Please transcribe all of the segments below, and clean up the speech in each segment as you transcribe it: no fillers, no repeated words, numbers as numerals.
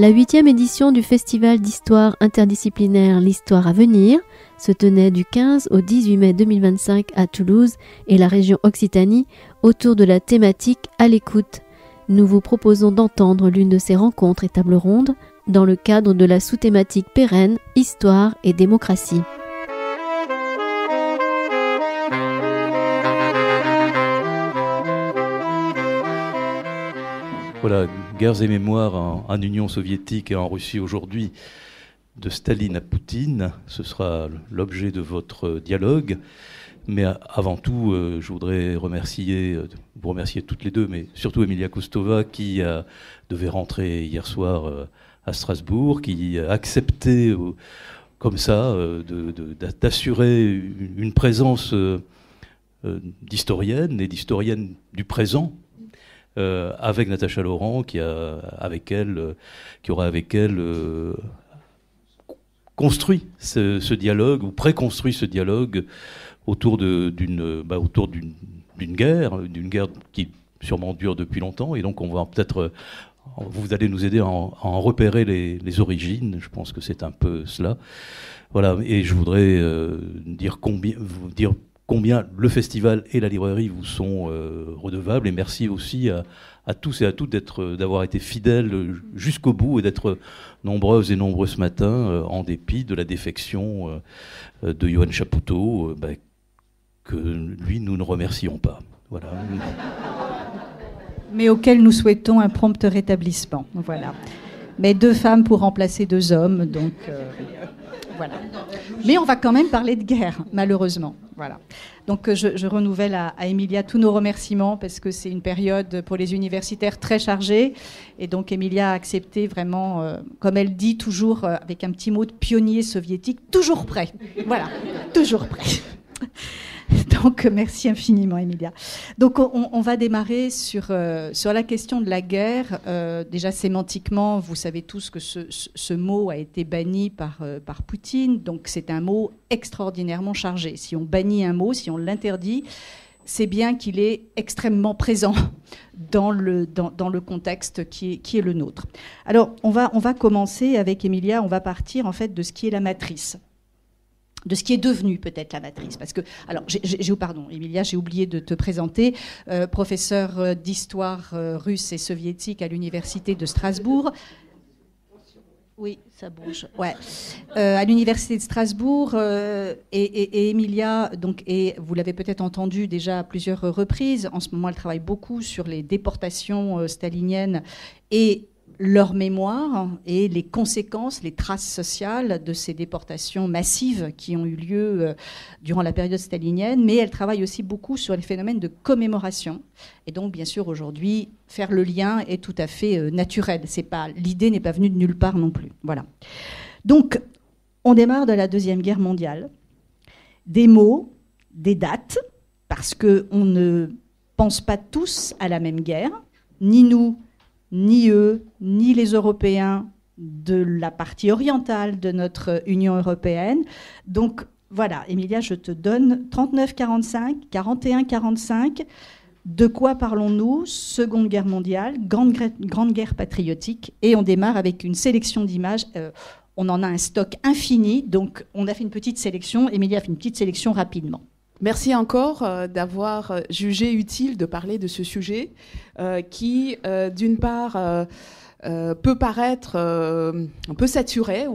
La 8e édition du Festival d'histoire interdisciplinaire L'Histoire à venir se tenait du 15 au 18 mai 2025 à Toulouse et la région Occitanie autour de la thématique « À l'écoute ». Nous vous proposons d'entendre l'une de ces rencontres et tables rondes dans le cadre de la sous-thématique pérenne « Histoire et démocratie ». Voilà, guerres et mémoires en Union soviétique et en Russie aujourd'hui, de Staline à Poutine, ce sera l'objet de votre dialogue. Mais avant tout, je voudrais vous remercier toutes les deux, mais surtout Emilia Koustova qui devait rentrer hier soir à Strasbourg, qui a accepté comme ça d'assurer une présence d'historienne et d'historienne du présent. Avec Natacha Laurent, qui aura avec elle construit ce dialogue, ou préconstruit ce dialogue autour d'une guerre qui sûrement dure depuis longtemps, et donc on va peut-être, vous allez nous aider à en repérer les origines. Je pense que c'est un peu cela. Voilà, et je voudrais vous dire combien le festival et la librairie vous sont redevables, et merci aussi à tous et à toutes d'avoir été fidèles jusqu'au bout et d'être nombreuses et nombreux ce matin, en dépit de la défection de Yoann Chapoutot, que lui, nous ne remercions pas. Voilà. Mais auquel nous souhaitons un prompt rétablissement. Voilà. Mais 2 femmes pour remplacer 2 hommes, donc... Voilà. Mais on va quand même parler de guerre, malheureusement. Voilà. Donc je renouvelle à Emilia tous nos remerciements, parce que c'est une période pour les universitaires très chargée. Et donc Emilia a accepté vraiment, comme elle dit toujours, avec un petit mot de pionnier soviétique, toujours prêt. Voilà, toujours prêt. Donc, merci infiniment, Emilia. Donc, on va démarrer sur la question de la guerre. Déjà, sémantiquement, vous savez tous que ce mot a été banni par Poutine. Donc, c'est un mot extraordinairement chargé. Si on bannit un mot, si on l'interdit, c'est bien qu'il est extrêmement présent dans le contexte qui est le nôtre. Alors, on va commencer avec Emilia. On va partir, en fait, de ce qui est la matrice. De ce qui est devenu peut-être la matrice. Parce que, alors, pardon, Emilia, j'ai oublié de te présenter, professeur d'histoire russe et soviétique à l'université de Strasbourg. Oui, ça bouge. Ouais. À l'université de Strasbourg, et Emilia, donc, et vous l'avez peut-être entendu déjà à plusieurs reprises, en ce moment, elle travaille beaucoup sur les déportations staliniennes et leur mémoire et les conséquences, les traces sociales de ces déportations massives qui ont eu lieu durant la période stalinienne, mais elle travaille aussi beaucoup sur les phénomènes de commémoration. Et donc, bien sûr, aujourd'hui, faire le lien est tout à fait naturel. L'idée n'est pas venue de nulle part non plus. Voilà. Donc, on démarre de la Deuxième Guerre mondiale. Des mots, des dates, parce qu'on ne pense pas tous à la même guerre, ni nous, ni eux, ni les Européens de la partie orientale de notre Union européenne. Donc voilà, Emilia, je te donne 39-45, 41-45. De quoi parlons-nous? Seconde Guerre mondiale, grande guerre patriotique, et on démarre avec une sélection d'images. On en a un stock infini, donc on a fait une petite sélection. Emilia a fait une petite sélection rapidement. Merci encore d'avoir jugé utile de parler de ce sujet qui, d'une part, peut paraître un peu saturé.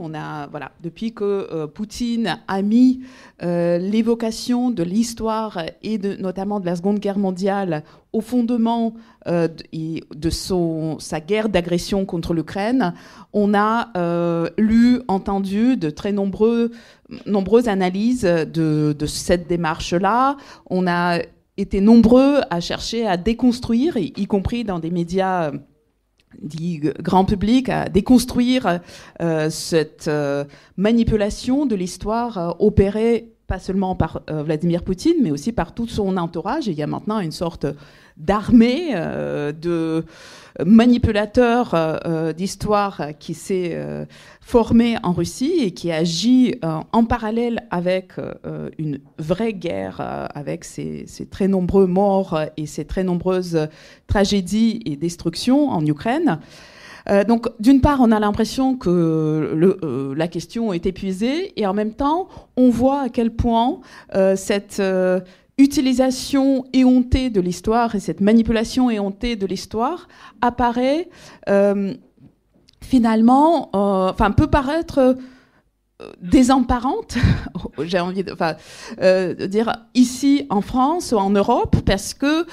Depuis que Poutine a mis l'évocation de l'histoire et notamment de la Seconde Guerre mondiale au fondement de sa guerre d'agression contre l'Ukraine, on a entendu de très nombreuses analyses de cette démarche-là. On a été nombreux à chercher à déconstruire, y compris dans des médias dit grand public, à déconstruire cette manipulation de l'histoire opérée pas seulement par Vladimir Poutine, mais aussi par tout son entourage. Et il y a maintenant une sorte d'armée de manipulateurs d'histoire qui s'est formée en Russie et qui agit en parallèle avec une vraie guerre, avec ses très nombreux morts et ses très nombreuses tragédies et destructions en Ukraine. Donc, d'une part, on a l'impression que la question est épuisée, et en même temps, on voit à quel point cette utilisation éhontée de l'histoire et cette manipulation éhontée de l'histoire apparaît finalement, peut paraître désemparante, j'ai envie de dire, ici en France ou en Europe, parce que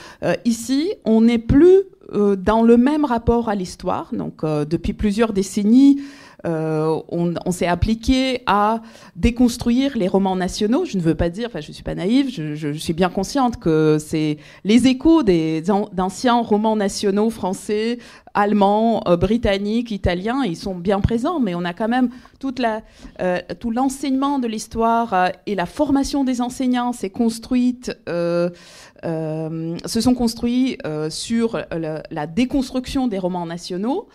ici, on n'est plus dans le même rapport à l'histoire. Donc, depuis plusieurs décennies, on s'est appliqué à déconstruire les romans nationaux. Je ne veux pas dire, je ne suis pas naïve, je suis bien consciente que c'est les échos d'anciens romans nationaux français, allemands, britanniques, italiens, ils sont bien présents, mais on a quand même tout l'enseignement de l'histoire et la formation des enseignants se sont construits sur la déconstruction des romans nationaux,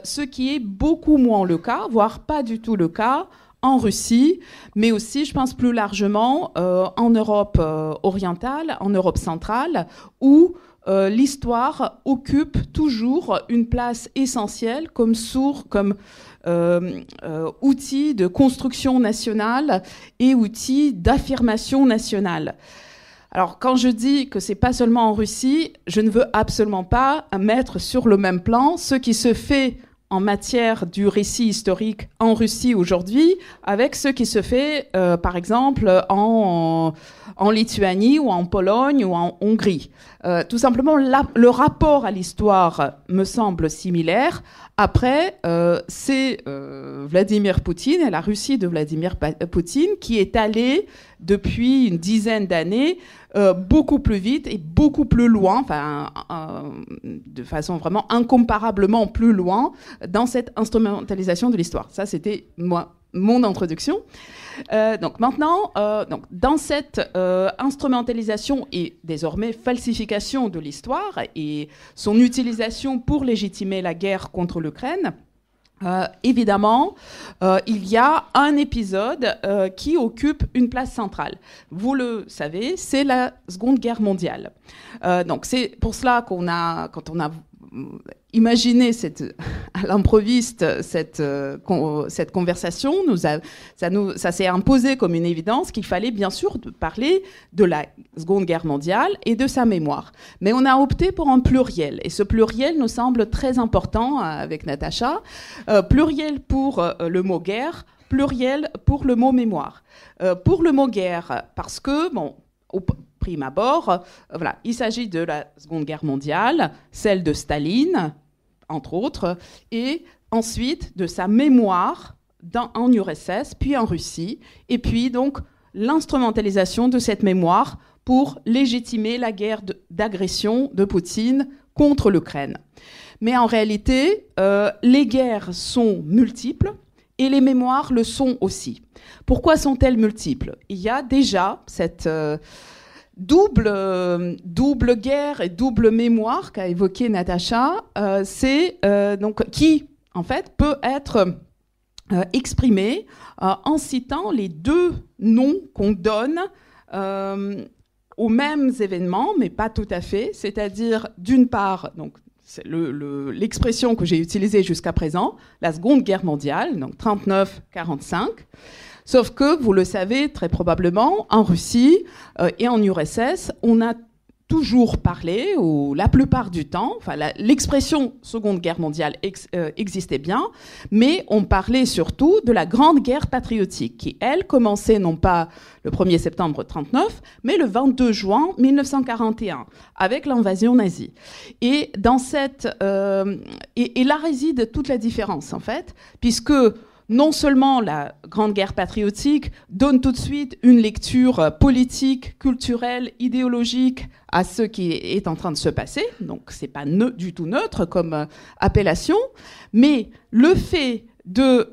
ce qui est beaucoup moins le cas, voire pas du tout le cas en Russie, mais aussi, je pense plus largement, en Europe orientale, en Europe centrale, où l'histoire occupe toujours une place essentielle comme outil de construction nationale et outil d'affirmation nationale. Alors, quand je dis que c'est pas seulement en Russie, je ne veux absolument pas mettre sur le même plan ce qui se fait en matière du récit historique en Russie aujourd'hui avec ce qui se fait, par exemple, en Lituanie ou en Pologne ou en Hongrie. Tout simplement, le rapport à l'histoire me semble similaire. Après, c'est Vladimir Poutine et la Russie de Vladimir Poutine qui est allée depuis une dizaine d'années beaucoup plus vite et beaucoup plus loin, de façon vraiment incomparablement plus loin dans cette instrumentalisation de l'histoire. Ça, c'était mon introduction. Donc maintenant, dans cette instrumentalisation et désormais falsification de l'histoire et son utilisation pour légitimer la guerre contre l'Ukraine, évidemment, il y a un épisode qui occupe une place centrale. Vous le savez, c'est la Seconde Guerre mondiale. Donc c'est pour cela quand on a imaginé à l'improviste cette conversation, ça s'est imposé comme une évidence qu'il fallait bien sûr parler de la Seconde Guerre mondiale et de sa mémoire. Mais on a opté pour un pluriel, et ce pluriel nous semble très important avec Natacha. Pluriel pour le mot guerre, pluriel pour le mot mémoire. Pour le mot guerre, parce que, au prime abord, il s'agit de la Seconde Guerre mondiale, celle de Staline, entre autres, et ensuite de sa mémoire en URSS, puis en Russie, et puis donc l'instrumentalisation de cette mémoire pour légitimer la guerre d'agression de Poutine contre l'Ukraine. Mais en réalité, les guerres sont multiples et les mémoires le sont aussi. Pourquoi sont-elles multiples ? Il y a déjà cette double guerre et double mémoire qu'a évoqué Natacha, qui en fait peut être exprimée en citant les deux noms qu'on donne aux mêmes événements, mais pas tout à fait. C'est-à-dire, d'une part, donc c'est l'expression que j'ai utilisée jusqu'à présent, la Seconde Guerre mondiale, donc 39-45. Sauf que, vous le savez très probablement, en Russie et en URSS, on a toujours parlé, ou la plupart du temps, l'expression Seconde Guerre mondiale existait bien, mais on parlait surtout de la Grande Guerre patriotique, qui, elle, commençait non pas le 1er septembre 1939, mais le 22 juin 1941, avec l'invasion nazie. Et dans et là réside toute la différence, en fait, puisque non seulement la Grande Guerre patriotique donne tout de suite une lecture politique, culturelle, idéologique à ce qui est en train de se passer, donc c'est pas du tout neutre comme appellation, mais le fait de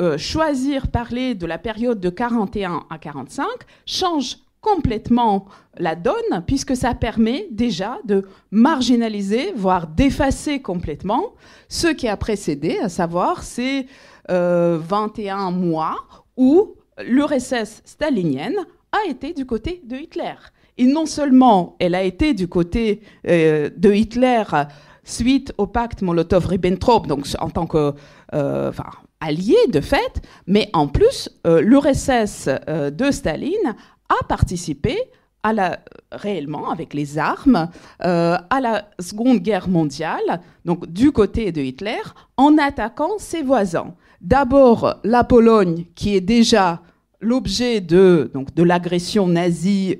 parler de la période de 41 à 45 change complètement la donne, puisque ça permet déjà de marginaliser, voire d'effacer complètement ce qui a précédé, à savoir ces 21 mois où l'URSS stalinienne a été du côté de Hitler. Et non seulement elle a été du côté de Hitler suite au pacte Molotov-Ribbentrop, donc en tant que allié de fait, mais en plus, l'URSS de Staline a participé réellement avec les armes à la Seconde Guerre mondiale, donc du côté de Hitler, en attaquant ses voisins. D'abord la Pologne, qui est déjà l'objet de l'agression nazie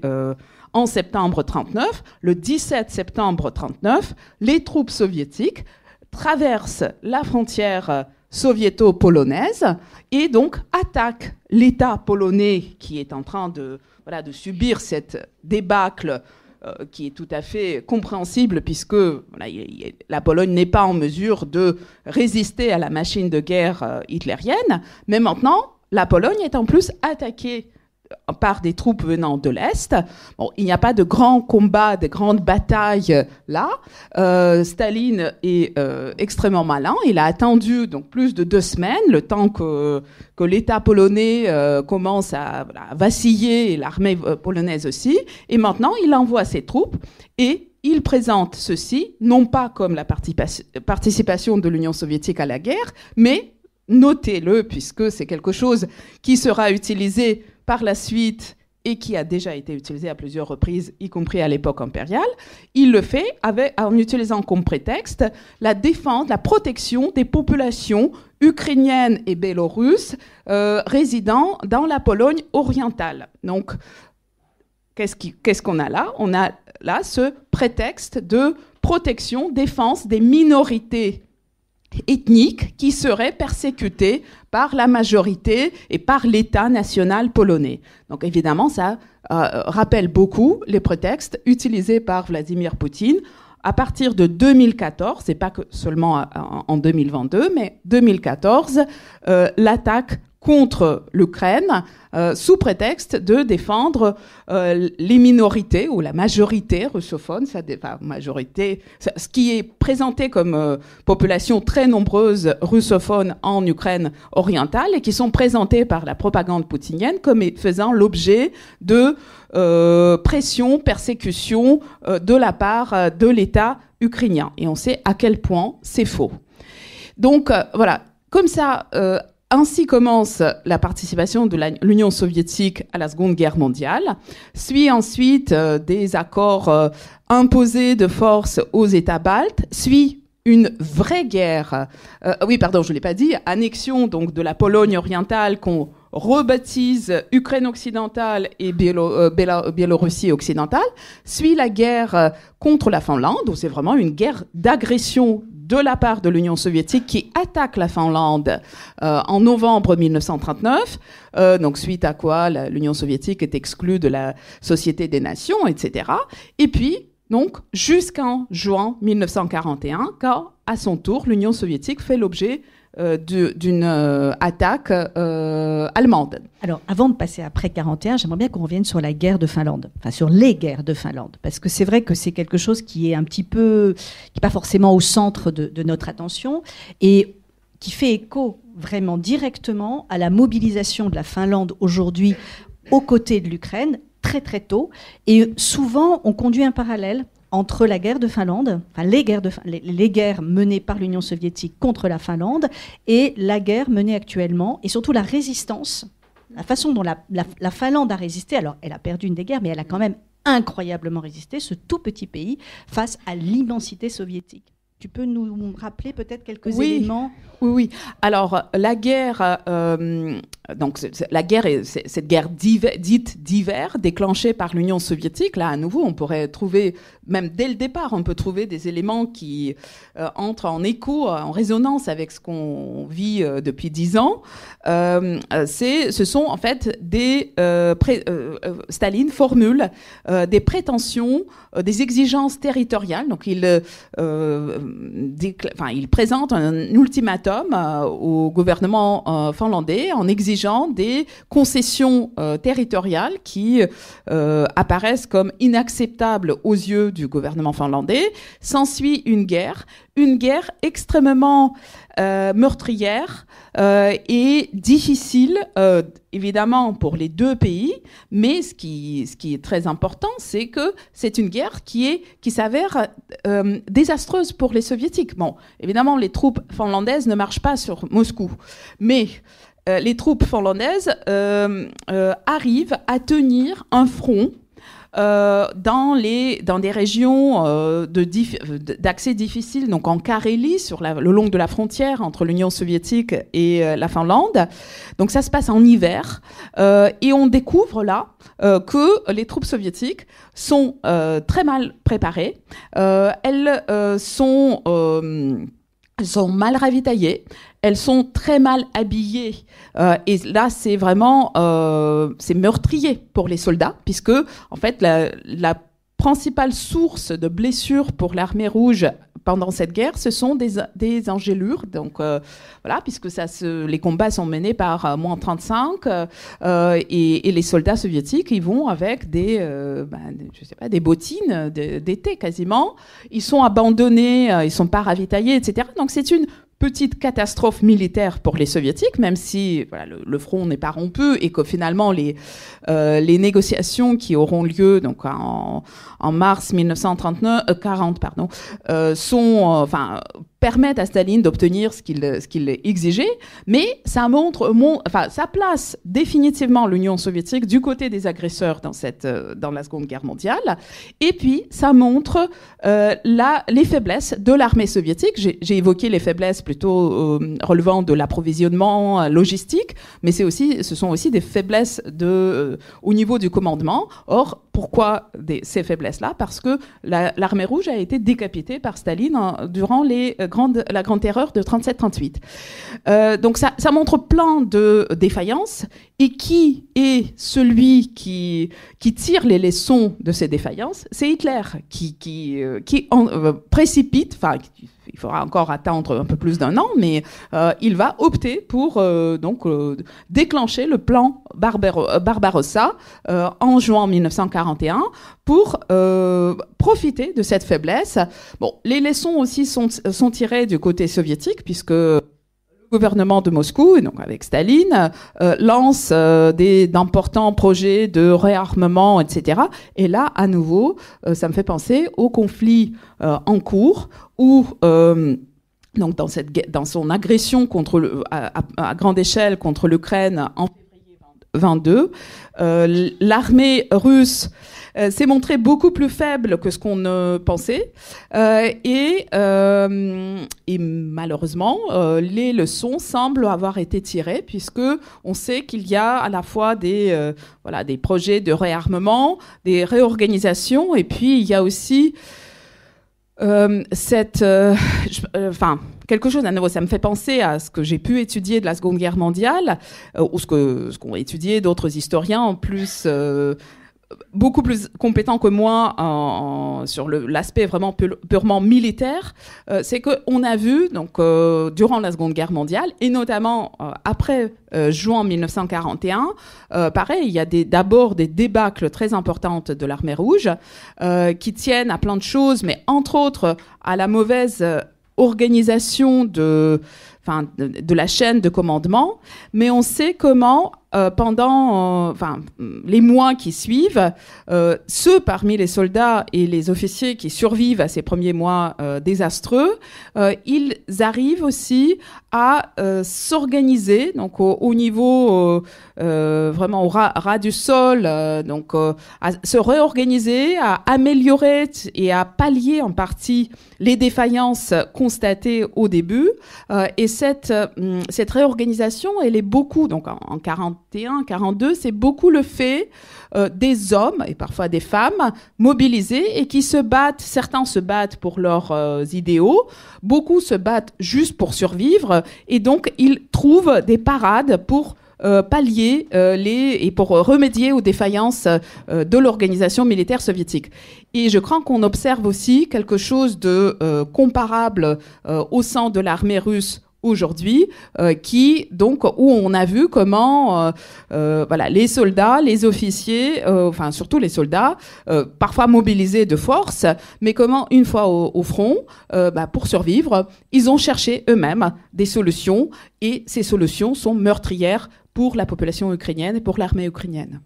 en septembre 1939. Le 17 septembre 1939, les troupes soviétiques traversent la frontière soviéto-polonaise et donc attaquent l'État polonais qui est en train de subir cette débâcle qui est tout à fait compréhensible puisque la Pologne n'est pas en mesure de résister à la machine de guerre hitlérienne. Mais maintenant, la Pologne est en plus attaquée par des troupes venant de l'Est. Bon, il n'y a pas de grands combats, de grandes batailles là. Staline est extrêmement malin. Il a attendu donc plus de 2 semaines, le temps que l'État polonais commence à vaciller, et l'armée polonaise aussi. Et maintenant, il envoie ses troupes et il présente ceci, non pas comme la participation de l'Union soviétique à la guerre, mais notez-le, puisque c'est quelque chose qui sera utilisé par la suite et qui a déjà été utilisé à plusieurs reprises, y compris à l'époque impériale. Il le fait en utilisant comme prétexte la défense, la protection des populations ukrainiennes et biélorusses résidant dans la Pologne orientale. Donc, qu'est-ce qu'on a là? On a là ce prétexte de protection, défense des minorités ethniques qui seraient persécutées par la majorité et par l'État national polonais. Donc évidemment, ça rappelle beaucoup les prétextes utilisés par Vladimir Poutine à partir de 2014, c'est pas que seulement en 2022, mais 2014, l'attaque contre l'Ukraine sous prétexte de défendre les minorités ou la majorité russophone, majorité, ce qui est présenté comme population très nombreuse russophone en Ukraine orientale et qui sont présentés par la propagande poutinienne comme faisant l'objet de pression, persécution de la part de l'État ukrainien. Et on sait à quel point c'est faux. Donc voilà, comme ça... Ainsi commence la participation de l'Union soviétique à la Seconde Guerre mondiale. Suit ensuite des accords imposés de force aux États baltes. Suit une vraie guerre. Je l'ai pas dit. Annexion donc de la Pologne orientale qu'on rebaptise Ukraine occidentale et Biélorussie occidentale. Suit la guerre contre la Finlande, où c'est vraiment une guerre d'agression de la part de l'Union soviétique qui attaque la Finlande en novembre 1939, donc suite à quoi l'Union soviétique est exclue de la Société des Nations, etc. Et puis, donc, jusqu'en juin 1941, quand, à son tour, l'Union soviétique fait l'objet d'une attaque allemande. Alors, avant de passer après 41, j'aimerais bien qu'on revienne sur la guerre de Finlande, enfin sur les guerres de Finlande, parce que c'est vrai que c'est quelque chose qui est un petit peu, qui n'est pas forcément au centre de notre attention et qui fait écho vraiment directement à la mobilisation de la Finlande aujourd'hui aux côtés de l'Ukraine, très très tôt, et souvent on conduit un parallèle entre la guerre de Finlande, enfin les guerres menées par l'Union soviétique contre la Finlande et la guerre menée actuellement, et surtout la résistance, la façon dont la Finlande a résisté. Alors, elle a perdu une des guerres, mais elle a quand même incroyablement résisté, ce tout petit pays, face à l'immensité soviétique. Tu peux nous rappeler peut-être quelques éléments ? Oui. Alors, la guerre, cette guerre dite d'hiver, déclenchée par l'Union soviétique, là, à nouveau, on pourrait trouver, même dès le départ, on peut trouver des éléments qui entrent en écho, en résonance avec ce qu'on vit depuis 10 ans. Ce sont en fait Staline formule des prétentions, des exigences territoriales. Donc, il présente un ultimatum au gouvernement finlandais en exigeant des concessions territoriales qui apparaissent comme inacceptables aux yeux du gouvernement finlandais. S'ensuit une guerre une guerre extrêmement meurtrière et difficile, évidemment, pour les deux pays, mais ce qui est très important, c'est que c'est une guerre qui s'avère désastreuse pour les Soviétiques. Bon, évidemment, les troupes finlandaises ne marchent pas sur Moscou, mais les troupes finlandaises arrivent à tenir un front dans des régions d'accès difficile, donc en Carélie, le long de la frontière entre l'Union soviétique et la Finlande. Donc ça se passe en hiver, et on découvre là que les troupes soviétiques sont très mal préparées. Elles sont mal ravitaillées, elles sont très mal habillées, et là c'est vraiment c'est meurtrier pour les soldats, puisque en fait la principale source de blessures pour l'armée rouge pendant cette guerre, ce sont des engelures, donc voilà, puisque les combats sont menés par moins 35, et les soldats soviétiques, ils vont avec des bottines d'été quasiment, ils sont abandonnés, ils sont pas ravitaillés, etc. Donc c'est une petite catastrophe militaire pour les Soviétiques, même si voilà, le front n'est pas rompu et que finalement les négociations qui auront lieu donc en mars 1940 permettent à Staline d'obtenir ce qu'il exigeait, mais ça ça place définitivement l'Union soviétique du côté des agresseurs dans la Seconde Guerre mondiale, et puis ça montre les faiblesses de l'armée soviétique. J'ai évoqué les faiblesses plutôt relevant de l'approvisionnement logistique, mais ce sont aussi des faiblesses au niveau du commandement. Or, pourquoi ces faiblesses-là ? Parce que l'armée rouge a été décapitée par Staline durant la Grande Terreur de 37-38. Donc ça montre plein de défaillances. Et qui est celui qui tire les leçons de ces défaillances ? C'est Hitler qui précipite, enfin, il faudra encore attendre un peu plus d'1 an, mais il va opter pour déclencher le plan Barbarossa en juin 1941 pour profiter de cette faiblesse. Bon, les leçons aussi sont tirées du côté soviétique, puisque le gouvernement de Moscou, donc avec Staline, lance d'importants projets de réarmement, etc. Et là, à nouveau, ça me fait penser au conflit en cours où donc dans son agression à grande échelle contre l'Ukraine en février 22, l'armée russe s'est montrée beaucoup plus faible que ce qu'on pensait, et malheureusement les leçons semblent avoir été tirées, puisque on sait qu'il y a à la fois des projets de réarmement, des réorganisations, et puis il y a aussi quelque chose à nouveau. Ça me fait penser à ce que j'ai pu étudier de la Seconde Guerre mondiale, ou ce qu'ont étudié d'autres historiens en plus beaucoup plus compétents que moi sur l'aspect vraiment purement militaire. C'est qu'on a vu donc durant la Seconde Guerre mondiale, et notamment après juin 1941, pareil, il y a d'abord des débâcles très importantes de l'armée rouge qui tiennent à plein de choses, mais entre autres à la mauvaise organisation de la chaîne de commandement. Mais on sait comment pendant les mois qui suivent, ceux parmi les soldats et les officiers qui survivent à ces premiers mois désastreux, ils arrivent aussi à s'organiser, donc au niveau vraiment au ras du sol, à se réorganiser, à améliorer et à pallier en partie les défaillances constatées au début. Et cette réorganisation, elle est beaucoup, donc en 41, 42, c'est beaucoup le fait des hommes et parfois des femmes mobilisés et qui se battent. Certains se battent pour leurs idéaux, beaucoup se battent juste pour survivre, et donc ils trouvent des parades pour pallier et pour remédier aux défaillances de l'organisation militaire soviétique. Et je crois qu'on observe aussi quelque chose de comparable au sein de l'armée russe aujourd'hui, où on a vu comment les soldats, les officiers, surtout les soldats, parfois mobilisés de force, mais comment une fois au front, pour survivre, ils ont cherché eux-mêmes des solutions, et ces solutions sont meurtrières pour la population ukrainienne et pour l'armée ukrainienne.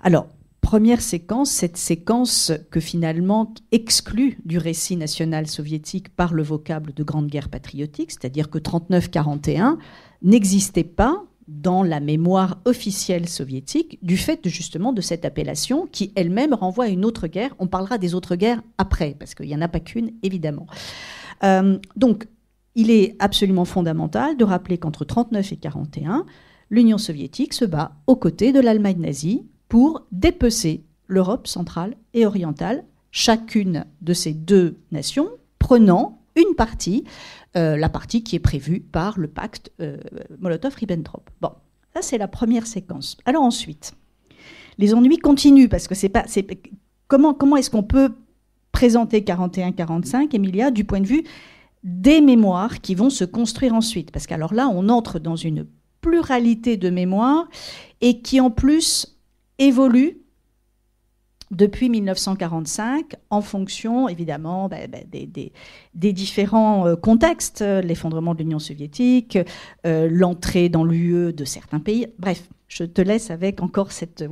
Alors, première séquence, cette séquence que finalement exclut du récit national soviétique par le vocable de Grande Guerre patriotique, c'est-à-dire que 39-41 n'existait pas dans la mémoire officielle soviétique du fait justement de cette appellation qui elle-même renvoie à une autre guerre. On parlera des autres guerres après, parce qu'il n'y en a pas qu'une, évidemment. Donc, il est absolument fondamental de rappeler qu'entre 39 et 41, l'Union soviétique se bat aux côtés de l'Allemagne nazie pour dépecer l'Europe centrale et orientale, chacune de ces deux nations prenant une partie, la partie qui est prévue par le pacte Molotov-Ribbentrop. Bon, ça c'est la première séquence. Alors ensuite, les ennuis continuent, parce que comment est-ce qu'on peut présenter 41-45, Emilia, du point de vue des mémoires qui vont se construire ensuite? Parce qu'alors là, on entre dans une pluralité de mémoires et qui en plus évolue depuis 1945 en fonction évidemment des différents contextes, l'effondrement de l'Union soviétique, l'entrée dans l'UE de certains pays. Bref, je te laisse avec encore cette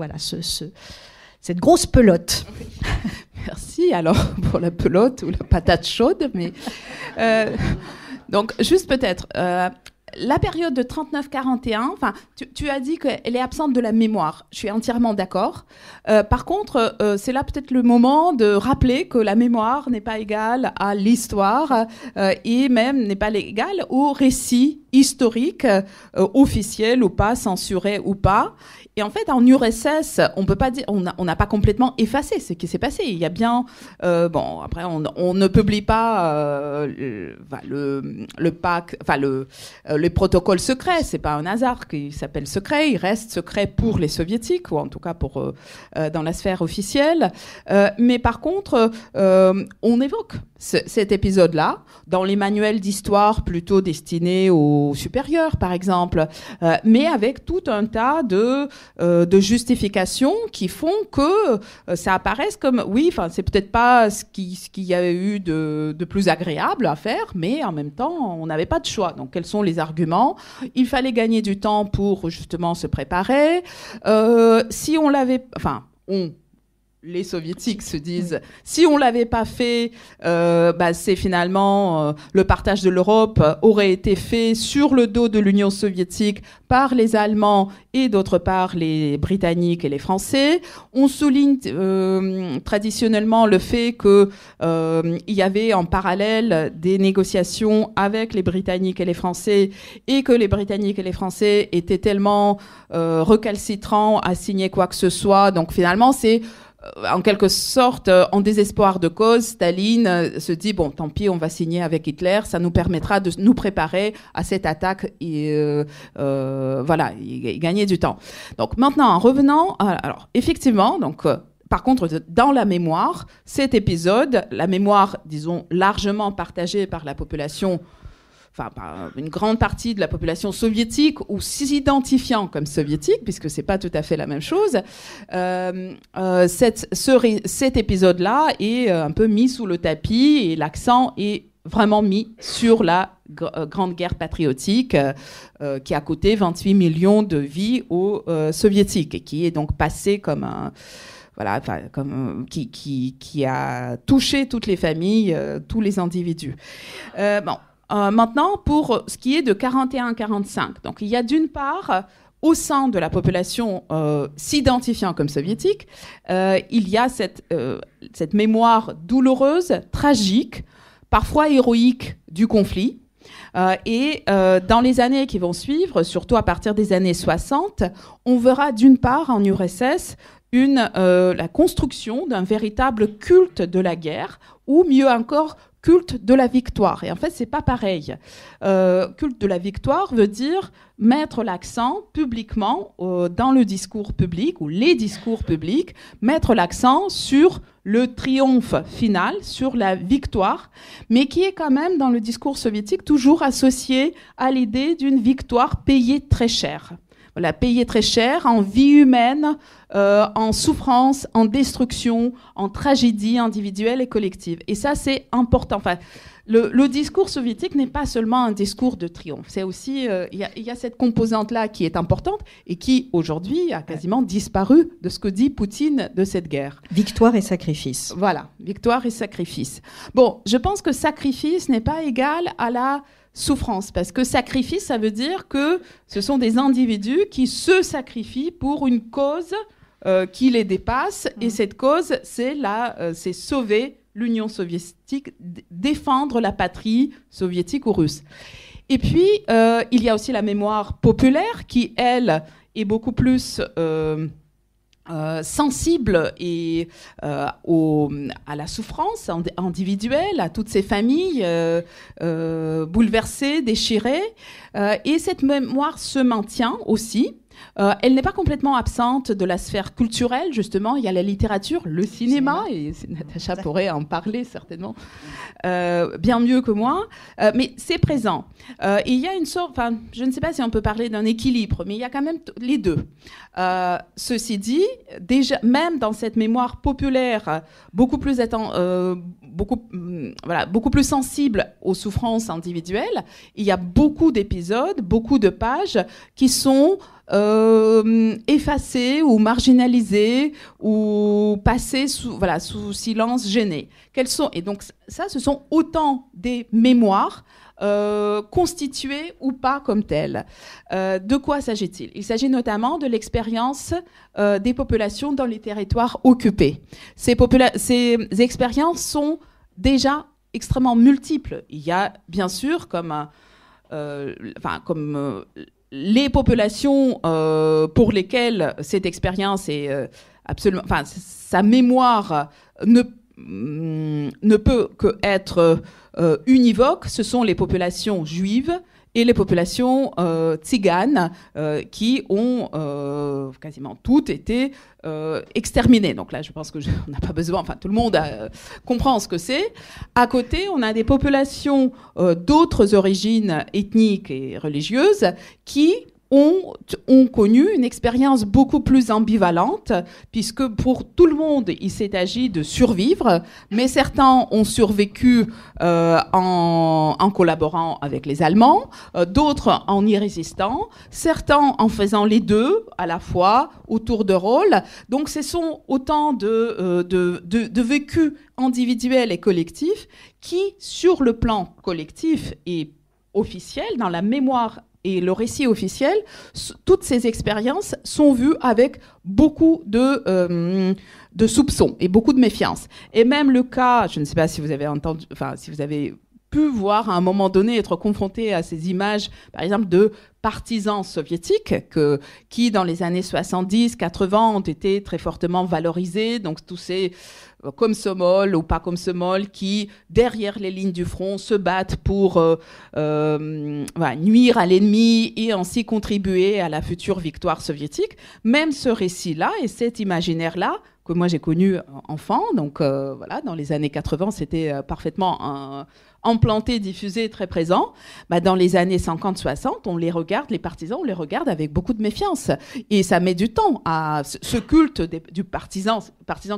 grosse pelote. Merci alors pour la pelote ou la patate chaude. Mais donc juste peut-être. La période de 39-41, tu as dit qu'elle est absente de la mémoire. Je suis entièrement d'accord. Par contre, c'est là peut-être le moment de rappeler que la mémoire n'est pas égale à l'histoire et même n'est pas égale au récit historique, officiel ou pas, censuré ou pas. Et en fait, en URSS, on peut pas dire, on n'a pas complètement effacé ce qui s'est passé. Il y a bien, après, on ne publie pas le pacte, le protocole secret. C'est pas un hasard qu'il s'appelle secret. Il reste secret pour les soviétiques, ou en tout cas pour dans la sphère officielle. Mais par contre, on évoque cet épisode-là dans les manuels d'histoire plutôt destinés aux supérieurs, par exemple, mais avec tout un tas de justifications qui font que ça apparaisse comme, oui, c'est peut-être pas ce qu'il y a eu de plus agréable à faire, mais en même temps, on n'avait pas de choix. Donc, quels sont les arguments? Il fallait gagner du temps pour justement se préparer. Si on l'avait... les soviétiques se disent, si on l'avait pas fait, c'est finalement le partage de l'Europe aurait été fait sur le dos de l'Union soviétique par les Allemands et d'autre part les Britanniques et les Français. On souligne traditionnellement le fait que il y avait en parallèle des négociations avec les Britanniques et les Français, et que les Britanniques et les Français étaient tellement recalcitrants à signer quoi que ce soit. Donc finalement, c'est en quelque sorte, en désespoir de cause, Staline se dit, bon, tant pis, on va signer avec Hitler, ça nous permettra de nous préparer à cette attaque et gagner du temps. Donc maintenant, en revenant, alors effectivement, par contre, dans la mémoire, cet épisode, la mémoire, disons, largement partagée par la population, par une grande partie de la population soviétique ou s'identifiant comme soviétique, puisque c'est pas tout à fait la même chose, cet épisode-là est un peu mis sous le tapis et l'accent est vraiment mis sur la Grande Guerre patriotique qui a coûté 28 millions de vies aux soviétiques et qui est donc passé comme un... qui a touché toutes les familles, tous les individus. Maintenant, pour ce qui est de 41-45, donc il y a d'une part, au sein de la population s'identifiant comme soviétique, il y a cette mémoire douloureuse, tragique, parfois héroïque du conflit. Et dans les années qui vont suivre, surtout à partir des années 60, on verra d'une part en URSS la construction d'un véritable culte de la guerre, ou mieux encore, culte de la victoire. Et en fait, c'est pas pareil. Culte de la victoire veut dire mettre l'accent publiquement dans le discours public ou les discours publics, mettre l'accent sur le triomphe final, sur la victoire, mais qui est quand même dans le discours soviétique toujours associé à l'idée d'une victoire payée très cher. Voilà, payée très cher en vie humaine, en souffrance, en destruction, en tragédie individuelle et collective. Et ça, c'est important. Enfin, le discours soviétique n'est pas seulement un discours de triomphe. C'est aussi, il y a cette composante-là qui est importante et qui, aujourd'hui, a quasiment disparu de ce que dit Poutine de cette guerre. Victoire et sacrifice. Voilà, victoire et sacrifice. Bon, je pense que sacrifice n'est pas égal à la souffrance, parce que sacrifice, ça veut dire que ce sont des individus qui se sacrifient pour une cause qui les dépasse, et cette cause, c'est sauver l'Union soviétique, défendre la patrie soviétique ou russe. Et puis, il y a aussi la mémoire populaire qui, elle, est beaucoup plus sensible et, à la souffrance individuelle, à toutes ces familles bouleversées, déchirées. Et cette mémoire se maintient aussi. Elle n'est pas complètement absente de la sphère culturelle, justement. Il y a la littérature, le cinéma, et Natacha pourrait en parler certainement bien mieux que moi, mais c'est présent. Et il y a une sorte, enfin, je ne sais pas si on peut parler d'un équilibre, mais il y a quand même les deux. Ceci dit, déjà, même dans cette mémoire populaire, beaucoup plus sensible aux souffrances individuelles, il y a beaucoup d'épisodes, beaucoup de pages qui sont effacés ou marginalisés ou passés sous silence gêné. Et donc ça, ce sont autant des mémoires constituées ou pas comme telles. De quoi s'agit-il ? Il s'agit notamment de l'expérience des populations dans les territoires occupés. Ces expériences sont déjà extrêmement multiples. Il y a bien sûr les populations pour lesquelles cette expérience est absolument, enfin, sa mémoire ne peut qu'être univoque. Ce sont les populations juives et les populations tziganes qui ont quasiment toutes été exterminées. Donc là, je pense qu'on n'a pas besoin, enfin tout le monde comprend ce que c'est. À côté, on a des populations d'autres origines ethniques et religieuses qui ont connu une expérience beaucoup plus ambivalente, puisque pour tout le monde, il s'est agi de survivre, mais certains ont survécu en collaborant avec les Allemands, d'autres en y résistant, certains en faisant les deux à la fois, au tour de rôle. Donc ce sont autant de vécus individuels et collectifs qui, sur le plan collectif et officiel, dans la mémoire et le récit officiel, toutes ces expériences sont vues avec beaucoup de soupçons et beaucoup de méfiance. Et même le cas, je ne sais pas si vous avez entendu, enfin si vous avez pu voir à un moment donné être confronté à ces images, par exemple, de partisans soviétiques qui, dans les années 70-80, ont été très fortement valorisés. Donc tous ces komsomol ou pas komsomol qui, derrière les lignes du front, se battent pour nuire à l'ennemi et ainsi contribuer à la future victoire soviétique. Même ce récit-là et cet imaginaire-là, que moi j'ai connu enfant, donc dans les années 80, c'était parfaitement implanté, diffusé, très présent. Dans les années 50-60, on les regarde, les partisans, on les regarde avec beaucoup de méfiance. Et ça met du temps à ce culte du partisan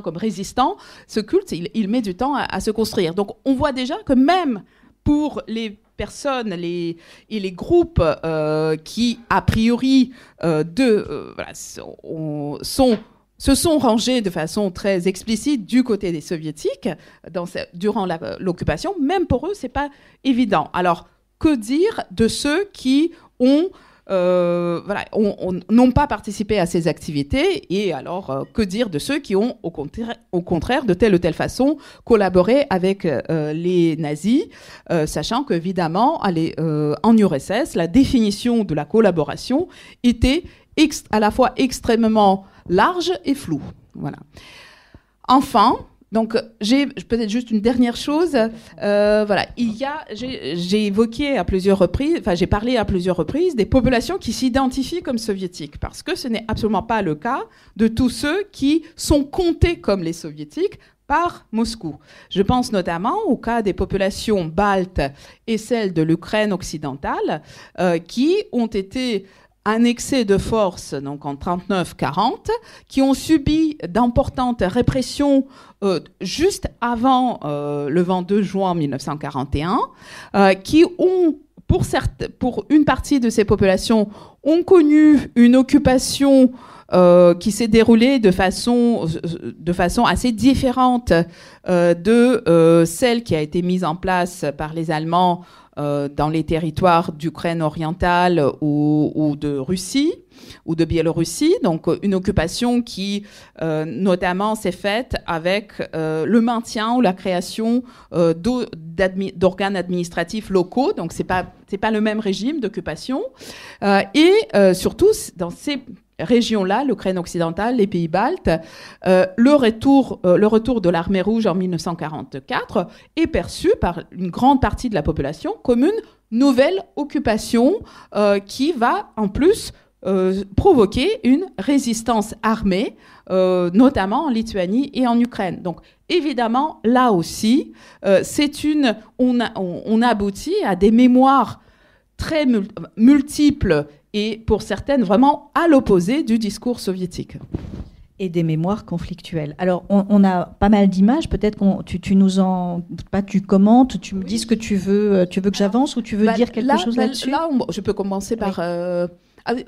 comme résistant, ce culte, il met du temps à se construire. Donc on voit déjà que même pour les personnes et les groupes qui, a priori, se sont rangés de façon très explicite du côté des soviétiques durant l'occupation. Même pour eux, c'est pas évident. Alors, que dire de ceux qui n'ont pas participé à ces activités, et alors que dire de ceux qui ont au contraire de telle ou telle façon collaboré avec les nazis, sachant qu'évidemment en URSS, la définition de la collaboration était à la fois extrêmement large et flou. Voilà. Enfin, Donc, j'ai peut-être juste une dernière chose. Voilà, j'ai évoqué à plusieurs reprises, j'ai parlé à plusieurs reprises des populations qui s'identifient comme soviétiques, parce que ce n'est absolument pas le cas de tous ceux qui sont comptés comme les soviétiques par Moscou. Je pense notamment au cas des populations baltes et celles de l'Ukraine occidentale qui ont été annexées de force donc en 39-40, qui ont subi d'importantes répressions juste avant le 22 juin 1941, qui ont, pour une partie de ces populations, ont connu une occupation qui s'est déroulée de façon assez différente de celle qui a été mise en place par les Allemands dans les territoires d'Ukraine orientale ou de Russie ou de Biélorussie. Donc une occupation qui notamment s'est faite avec le maintien ou la création d'organes administratifs locaux. Donc c'est pas le même régime d'occupation. Et surtout dans ces régions-là, l'Ukraine occidentale, les pays baltes, le retour de l'armée rouge en 1944 est perçu par une grande partie de la population comme une nouvelle occupation qui va en plus provoquer une résistance armée, notamment en Lituanie et en Ukraine. Donc évidemment, là aussi, on aboutit à des mémoires très multiples et pour certaines vraiment à l'opposé du discours soviétique. Et des mémoires conflictuelles. Alors, on a pas mal d'images. Peut-être tu nous en... Pas tu commentes, tu me dis ce que tu veux. Tu veux que j'avance ou tu veux dire quelque chose là-dessus? Là, je peux commencer par...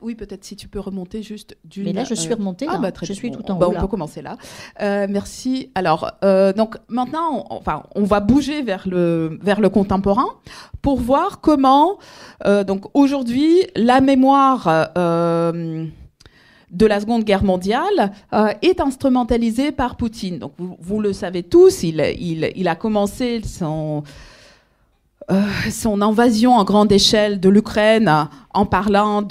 oui, peut-être si tu peux remonter juste d'une... Mais là, je suis remontée. Je suis tout en haut. On peut commencer là. Merci. Alors, donc maintenant, on va bouger vers le contemporain pour voir comment, donc aujourd'hui, la mémoire de la Seconde Guerre mondiale est instrumentalisée par Poutine. Donc, vous le savez tous, il a commencé son invasion en grande échelle de l'Ukraine en parlant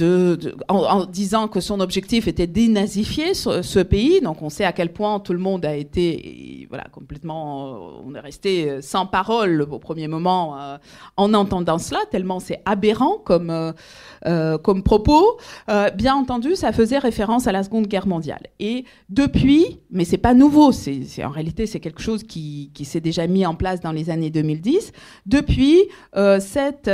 en disant que son objectif était de dénazifier ce pays. Donc on sait à quel point tout le monde a été complètement, on est resté sans parole au premier moment en entendant cela, tellement c'est aberrant comme propos. Bien entendu, ça faisait référence à la Seconde Guerre mondiale. Et depuis, mais c'est pas nouveau, en réalité c'est quelque chose qui s'est déjà mis en place dans les années 2010. Depuis, cette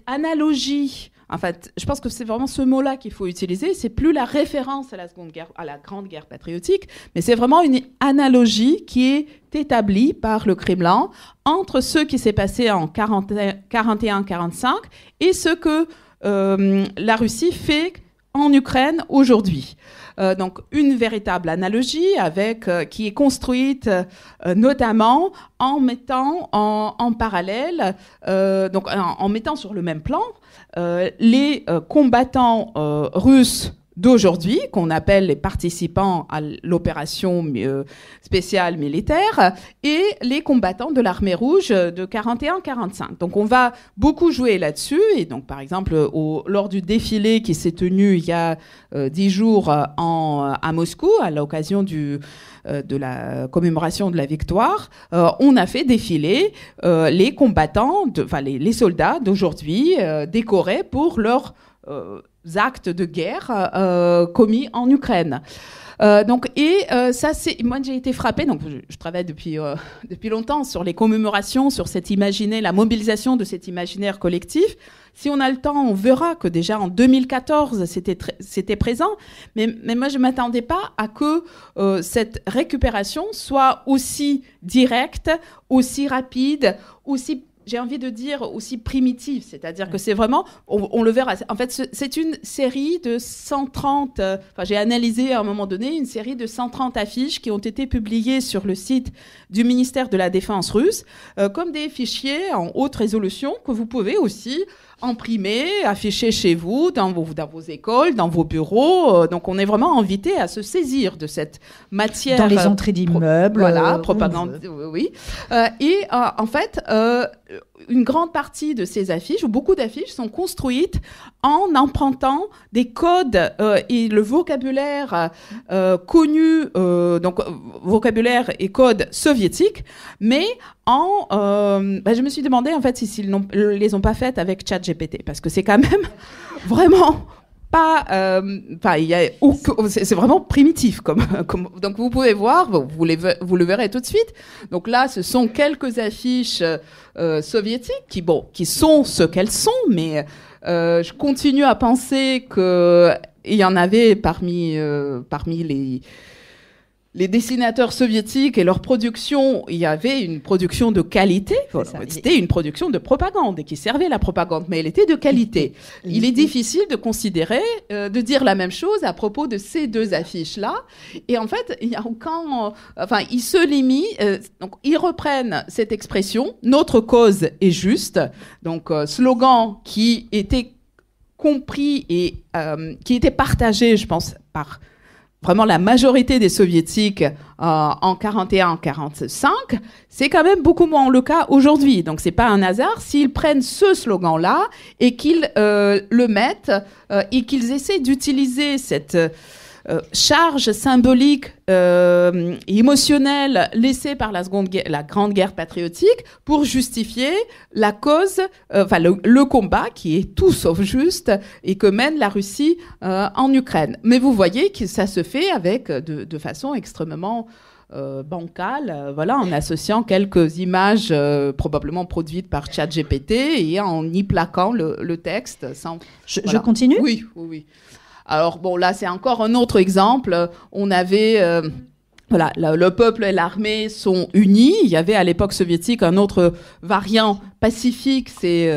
analogie, en fait, je pense que c'est vraiment ce mot-là qu'il faut utiliser. C'est plus la référence à la Seconde Guerre, à la Grande Guerre patriotique, mais c'est vraiment une analogie qui est établie par le Kremlin entre ce qui s'est passé en 41-45 et ce que la Russie fait en Ukraine aujourd'hui. Donc une véritable analogie qui est construite notamment en mettant en parallèle, donc en mettant sur le même plan les combattants russes d'aujourd'hui, qu'on appelle les participants à l'opération spéciale militaire, et les combattants de l'armée rouge de 41-45. Donc on va beaucoup jouer là-dessus, et donc par exemple lors du défilé qui s'est tenu il y a 10 jours à Moscou, à l'occasion de la commémoration de la victoire, on a fait défiler les combattants, les soldats d'aujourd'hui décorés pour leur actes de guerre commis en Ukraine. Ça, moi j'ai été frappée, donc je travaille depuis longtemps sur les commémorations, sur la mobilisation de cet imaginaire collectif. Si on a le temps, on verra que déjà en 2014 c'était présent, mais moi je m'attendais pas à que cette récupération soit aussi directe, aussi rapide, aussi, j'ai envie de dire, aussi primitive. C'est-à-dire que c'est vraiment, on le verra. En fait, c'est une série de 130, j'ai analysé à un moment donné une série de 130 affiches qui ont été publiées sur le site du ministère de la Défense russe, comme des fichiers en haute résolution que vous pouvez aussi imprimer, afficher chez vous, dans vos écoles, dans vos bureaux. Donc, on est vraiment invité à se saisir de cette matière. Dans les entrées d'immeubles. Propagande, oui. En fait, une grande partie de ces affiches, ou beaucoup d'affiches, sont construites en empruntant des codes et le vocabulaire connu, donc vocabulaire et codes soviétiques, mais je me suis demandé en fait s'ils les ont pas faites avec ChatGPT, parce que c'est quand même vraiment pas, c'est vraiment primitif donc vous pouvez voir, vous le verrez tout de suite. Donc là, ce sont quelques affiches soviétiques qui sont ce qu'elles sont, mais je continue à penser que il y en avait parmi les dessinateurs soviétiques et leur production, il y avait une production de qualité. C'était une production de propagande et qui servait la propagande, mais elle était de qualité. Il est difficile de considérer, de dire la même chose à propos de ces deux affiches-là. Et en fait, il y a ils se limitent, donc ils reprennent cette expression « notre cause est juste », donc slogan qui était compris et qui était partagé, je pense, par vraiment la majorité des soviétiques en 41-45, c'est quand même beaucoup moins le cas aujourd'hui. Donc c'est pas un hasard s'ils prennent ce slogan-là et qu'ils le mettent et qu'ils essaient d'utiliser cette charge symbolique et émotionnelle laissée par la Grande Guerre patriotique pour justifier la cause, le combat qui est tout sauf juste et que mène la Russie en Ukraine. Mais vous voyez que ça se fait avec de façon extrêmement bancale, en associant quelques images probablement produites par ChatGPT et en y plaquant le texte. Je continue ? Oui. Alors bon, là, c'est encore un autre exemple. On avait... le peuple et l'armée sont unis. Il y avait à l'époque soviétique un autre variant pacifique, c'est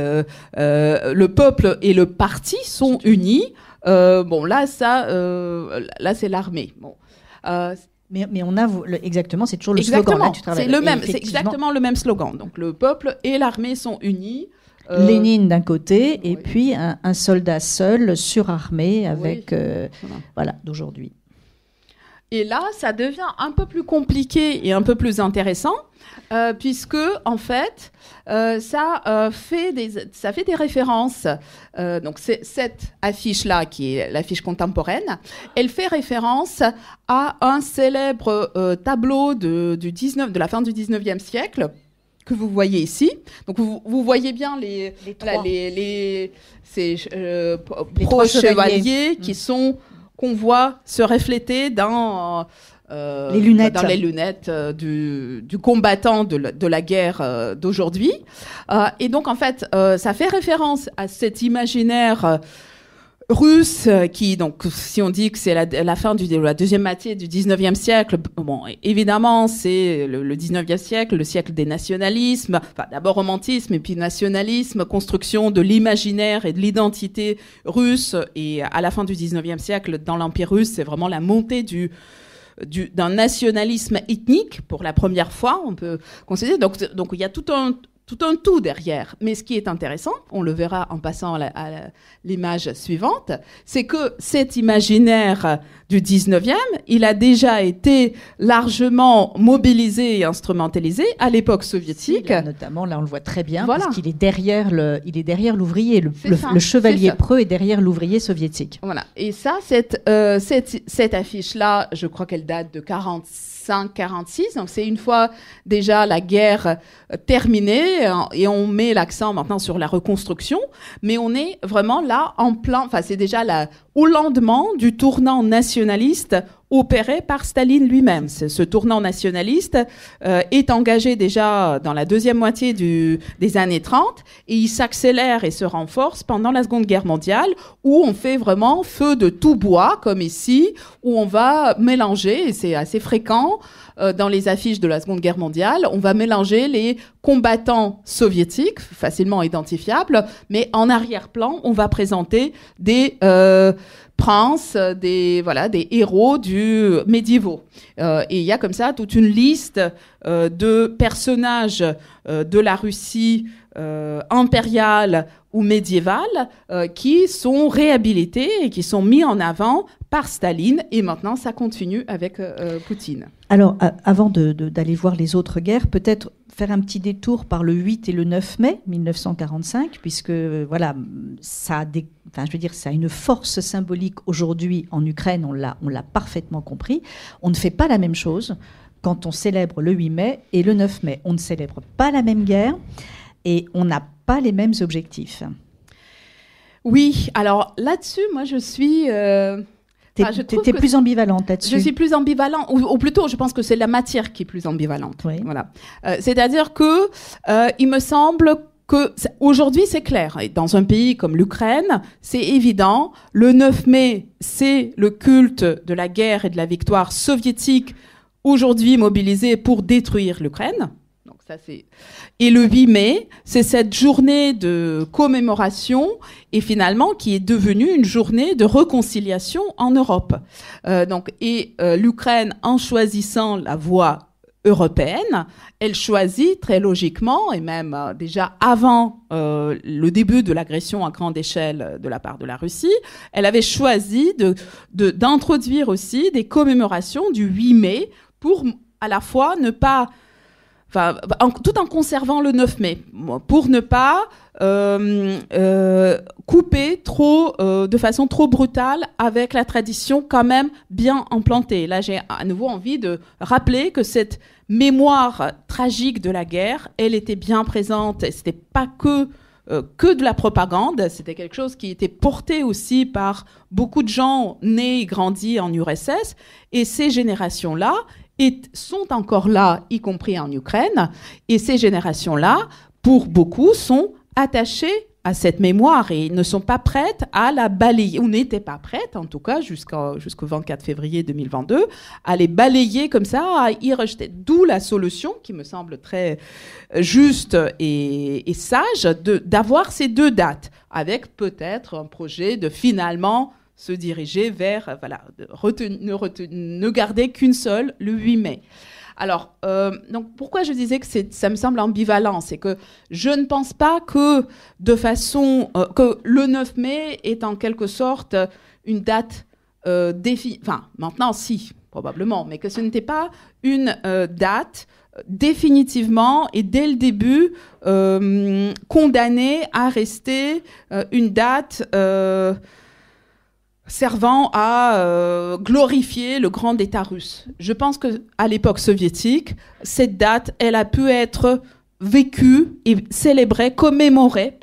le peuple et le parti sont unis. Là, c'est l'armée. Bon. Mais on a exactement, c'est toujours le slogan. Là, c'est le même, c'est exactement le même slogan. Donc le peuple et l'armée sont unis. Lénine d'un côté et puis un soldat seul surarmé avec d'aujourd'hui. Et là, ça devient un peu plus compliqué et un peu plus intéressant puisque en fait, ça fait des références. Donc cette affiche-là, qui est l'affiche contemporaine, elle fait référence à un célèbre tableau de la fin du 19e siècle. Que vous voyez ici. Donc vous voyez bien les trois chevaliers qu'on voit se refléter dans les lunettes, du combattant de la guerre d'aujourd'hui. Et donc en fait, ça fait référence à cet imaginaire russe qui, donc, si on dit que c'est la fin de la deuxième moitié du 19e siècle, bon, évidemment, c'est le 19e siècle, le siècle des nationalismes, d'abord romantisme et puis nationalisme, construction de l'imaginaire et de l'identité russe. Et à la fin du 19e siècle, dans l'Empire russe, c'est vraiment la montée d'un nationalisme ethnique pour la première fois, on peut considérer. Donc il y a tout un tout derrière. Mais ce qui est intéressant, on le verra en passant à l'image suivante, c'est que cet imaginaire du 19e, il a déjà été largement mobilisé et instrumentalisé à l'époque soviétique. Là, notamment, là on le voit très bien, parce qu'il est derrière l'ouvrier, le chevalier preux est derrière l'ouvrier soviétique. Voilà. Et ça, cette affiche-là, je crois qu'elle date de 45-46, donc c'est une fois déjà la guerre terminée et on met l'accent maintenant sur la reconstruction, mais on est vraiment là en plein, c'est déjà au lendemain du tournant nationaliste opéré par Staline lui-même. Ce tournant nationaliste est engagé déjà dans la deuxième moitié des années 30 et il s'accélère et se renforce pendant la Seconde Guerre mondiale où on fait vraiment feu de tout bois, comme ici, où on va mélanger, et c'est assez fréquent dans les affiches de la Seconde Guerre mondiale, on va mélanger les combattants soviétiques, facilement identifiables, mais en arrière-plan, on va présenter des princes, des héros médiévaux. Et il y a comme ça toute une liste de personnages de la Russie impériale ou médiévale qui sont réhabilités et qui sont mis en avant par Staline, et maintenant ça continue avec Poutine. Alors, avant d'aller voir les autres guerres, peut-être faire un petit détour par le 8 et le 9 mai 1945, puisque voilà, ça a une force symbolique aujourd'hui en Ukraine, on l'a parfaitement compris. On ne fait pas la même chose quand on célèbre le 8 mai et le 9 mai. On ne célèbre pas la même guerre et on n'a pas les mêmes objectifs. Oui, alors là-dessus, moi je suis... T'es plus ambivalente là-dessus. Je suis plus ambivalente, ou plutôt, je pense que c'est la matière qui est plus ambivalente. Oui. Voilà. C'est-à-dire que il me semble que aujourd'hui c'est clair. Et dans un pays comme l'Ukraine, c'est évident. Le 9 mai, c'est le culte de la guerre et de la victoire soviétique aujourd'hui mobilisé pour détruire l'Ukraine. Donc ça c'est. Et le 8 mai, c'est cette journée de commémoration et finalement qui est devenue une journée de réconciliation en Europe. L'Ukraine, en choisissant la voie européenne, elle choisit très logiquement, et même déjà avant le début de l'agression à grande échelle de la part de la Russie, elle avait choisi d'introduire aussi des commémorations du 8 mai pour à la fois ne pas... tout en conservant le 9 mai, pour ne pas couper de façon trop brutale avec la tradition quand même bien implantée. Là, j'ai à nouveau envie de rappeler que cette mémoire tragique de la guerre, elle était bien présente. C'était pas que de la propagande, c'était quelque chose qui était porté aussi par beaucoup de gens nés et grandis en URSS. Et ces générations-là sont encore là, y compris en Ukraine. Et ces générations-là, pour beaucoup, sont attachées à cette mémoire et ne sont pas prêtes à la balayer, ou n'étaient pas prêtes, en tout cas, jusqu'au 24 février 2022, à les balayer comme ça, à y rejeter. D'où la solution, qui me semble très juste et sage, d'avoir ces deux dates, avec peut-être un projet de finalement se diriger vers, ne garder qu'une seule, le 8 mai. Alors, donc pourquoi je disais que ça me semble ambivalent, c'est que je ne pense pas que de façon que le 9 mai est en quelque sorte une date maintenant si, probablement, mais que ce n'était pas une date définitivement et dès le début condamnée à rester une date servant à glorifier le grand État russe. Je pense qu'à l'époque soviétique, cette date, elle a pu être vécue et célébrée, commémorée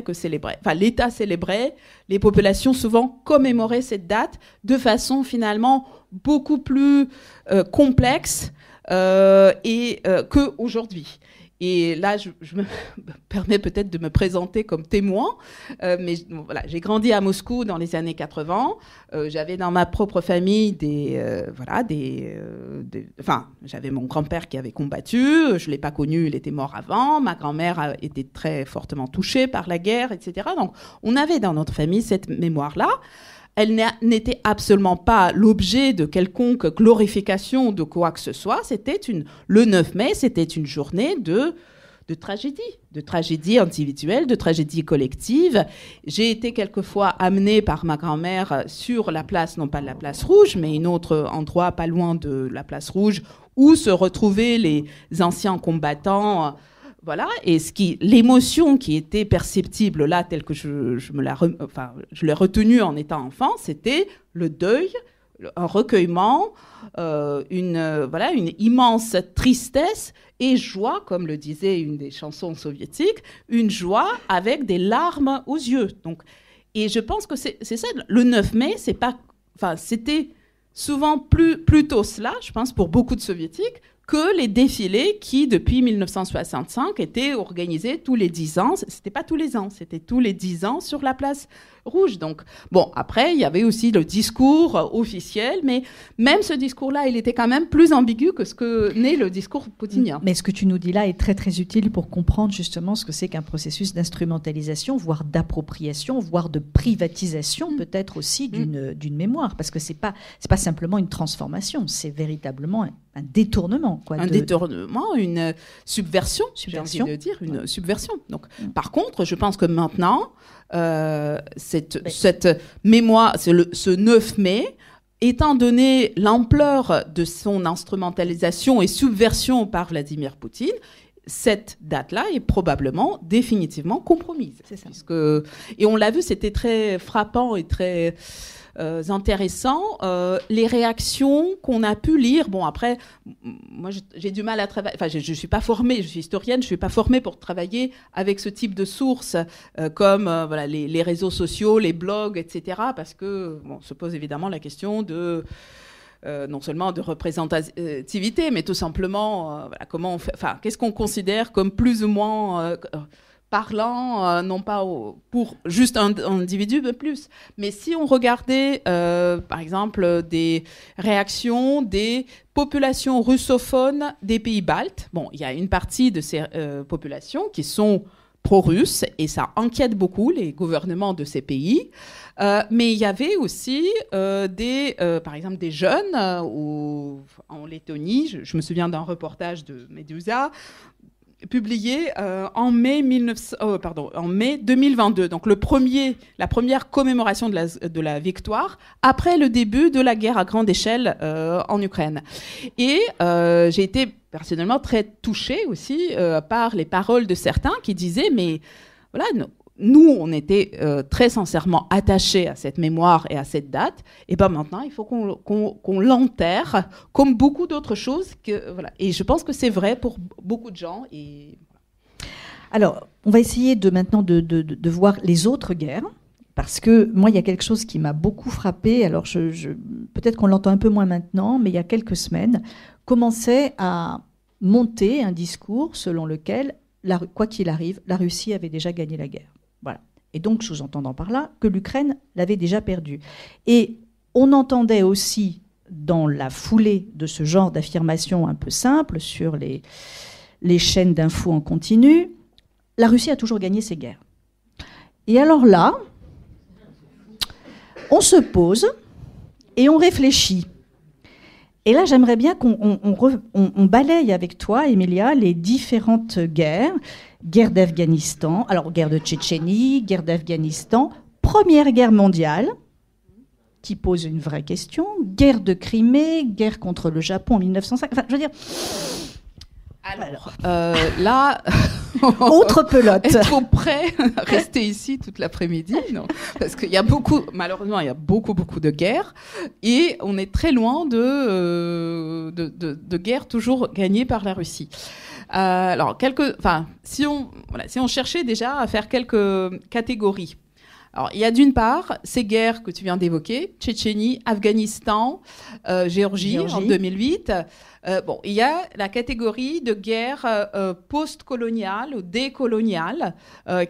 que célébrée. Enfin, l'État célébrait, les populations souvent commémoraient cette date de façon finalement beaucoup plus complexe qu'aujourd'hui. Et là, je me permets peut-être de me présenter comme témoin, mais voilà, j'ai grandi à Moscou dans les années 80. J'avais dans ma propre famille j'avais mon grand-père qui avait combattu. Je ne l'ai pas connu, il était mort avant. Ma grand-mère a été très fortement touchée par la guerre, etc. Donc, on avait dans notre famille cette mémoire-là. Elle n'était absolument pas l'objet de quelconque glorification de quoi que ce soit. Le 9 mai, c'était une journée de tragédie individuelle, de tragédie collective. J'ai été quelquefois amenée par ma grand-mère sur la place, non pas la place Rouge, mais un autre endroit pas loin de la place Rouge, où se retrouvaient les anciens combattants. Voilà, et l'émotion qui était perceptible là, telle que je l'ai retenue en étant enfant, c'était le deuil, un recueillement, une immense tristesse et joie, comme le disait une des chansons soviétiques, une joie avec des larmes aux yeux. Donc, et je pense que c'est ça, le 9 mai, c'était souvent plutôt cela, je pense, pour beaucoup de soviétiques, que les défilés qui, depuis 1965, étaient organisés tous les 10 ans. C'était pas tous les ans, c'était tous les 10 ans sur la place Rouge. Donc, bon, après, il y avait aussi le discours officiel, mais même ce discours-là, il était quand même plus ambigu que ce que n'est le discours poutinien. Mais ce que tu nous dis là est très, très utile pour comprendre justement ce que c'est qu'un processus d'instrumentalisation, voire d'appropriation, voire de privatisation, peut-être aussi d'une mémoire, parce que c'est pas simplement une transformation, c'est véritablement détournement, quoi. Un détournement, une subversion, j'ai envie de dire, une subversion. Donc, par contre, je pense que maintenant, cette mémoire, ce 9 mai, étant donné l'ampleur de son instrumentalisation et subversion par Vladimir Poutine, cette date-là est probablement définitivement compromise. C'est ça. Et on l'a vu, c'était très frappant et très intéressant. Les réactions qu'on a pu lire. Bon, après, moi, j'ai du mal à travailler. Enfin, je suis pas formée, je suis historienne, je suis pas formée pour travailler avec ce type de sources comme voilà, les réseaux sociaux, les blogs, etc. Parce que bon, se pose évidemment la question de non seulement de représentativité, mais tout simplement, voilà, comment on fait, enfin, qu'est-ce qu'on considère comme plus ou moins parlant, non pas pour juste un individu, mais plus. Mais si on regardait, par exemple, des réactions des populations russophones des pays baltes, bon, il y a une partie de ces populations qui sont pro-russes, et ça inquiète beaucoup les gouvernements de ces pays. Mais il y avait aussi par exemple des jeunes en Lettonie, je me souviens d'un reportage de Medusa, publié en mai 2022, donc la première commémoration de la victoire après le début de la guerre à grande échelle en Ukraine. Et j'ai été personnellement très touchée aussi par les paroles de certains qui disaient, mais voilà, nous, on était très sincèrement attachés à cette mémoire et à cette date. Et ben maintenant, il faut qu'on l'enterre, comme beaucoup d'autres choses. Voilà. Et je pense que c'est vrai pour beaucoup de gens. Alors, on va essayer maintenant de voir les autres guerres. Parce que moi, il y a quelque chose qui m'a beaucoup frappée. Alors, peut-être qu'on l'entend un peu moins maintenant, mais il y a quelques semaines, commençait à monter un discours selon lequel, quoi qu'il arrive, la Russie avait déjà gagné la guerre. Voilà. Et donc, sous-entendant par là que l'Ukraine l'avait déjà perdue. Et on entendait aussi, dans la foulée de ce genre d'affirmation un peu simple sur les chaînes d'infos en continu, la Russie a toujours gagné ses guerres. Et alors là, on se pose et on réfléchit. Et là, j'aimerais bien qu'on balaye avec toi, Emilia, les différentes guerres. Guerre d'Afghanistan, alors guerre de Tchétchénie, guerre d'Afghanistan, Première Guerre mondiale, qui pose une vraie question, guerre de Crimée, guerre contre le Japon en 1905. Enfin, je veux dire... Alors, là... Autre pelote. Êtes-vous prêts à rester ici toute l'après-midi? Non. Parce qu'il y a malheureusement, il y a beaucoup de guerres. Et on est très loin de guerres toujours gagnées par la Russie. Alors, si on cherchait déjà à faire quelques catégories. Alors, il y a d'une part ces guerres que tu viens d'évoquer, Tchétchénie, Afghanistan, Géorgie en 2008. Il y a la catégorie de guerres post-coloniales ou décoloniales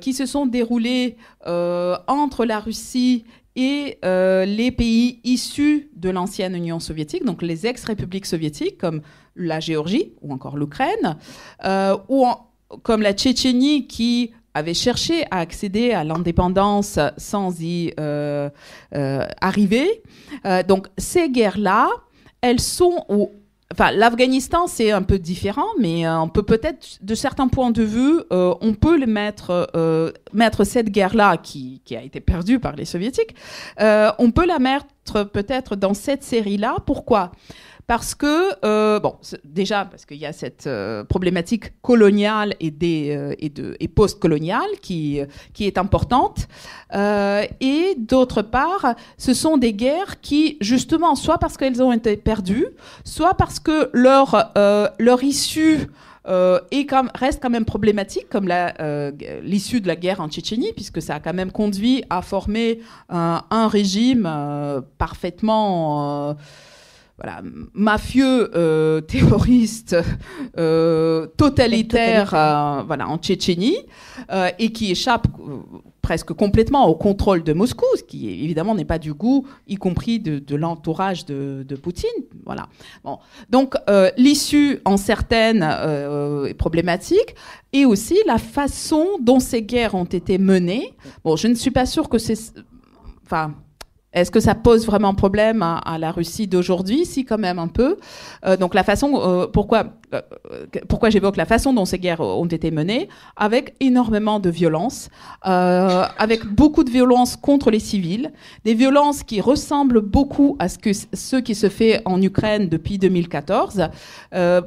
qui se sont déroulées entre la Russie et les pays issus de l'ancienne Union soviétique, donc les ex-républiques soviétiques comme la Géorgie ou encore l'Ukraine, comme la Tchétchénie qui avait cherché à accéder à l'indépendance sans y arriver. Donc ces guerres-là, elles sont... l'Afghanistan, c'est un peu différent, mais on peut peut-être, de certains points de vue, on peut mettre cette guerre-là, qui a été perdue par les Soviétiques, on peut la mettre peut-être dans cette série-là. Pourquoi ? Parce que, déjà, parce qu'il y a cette problématique coloniale et post-coloniale qui est importante. Et d'autre part, ce sont des guerres qui, justement, soit parce qu'elles ont été perdues, soit parce que leur issue reste quand même problématique, comme l'issue de la guerre en Tchétchénie, puisque ça a quand même conduit à former un régime parfaitement... mafieux, terroriste, totalitaire, en Tchétchénie, et qui échappe presque complètement au contrôle de Moscou, ce qui évidemment n'est pas du goût, y compris de l'entourage de Poutine. Voilà. Bon. Donc l'issue en certaines est problématique, et aussi la façon dont ces guerres ont été menées. Bon, je ne suis pas sûre que c'est... Est-ce que ça pose vraiment problème à la Russie d'aujourd'hui? Si, quand même un peu. Donc la façon, pourquoi j'évoque la façon dont ces guerres ont été menées, avec énormément de violence, avec beaucoup de violence contre les civils, des violences qui ressemblent beaucoup à ce qui se fait en Ukraine depuis 2014.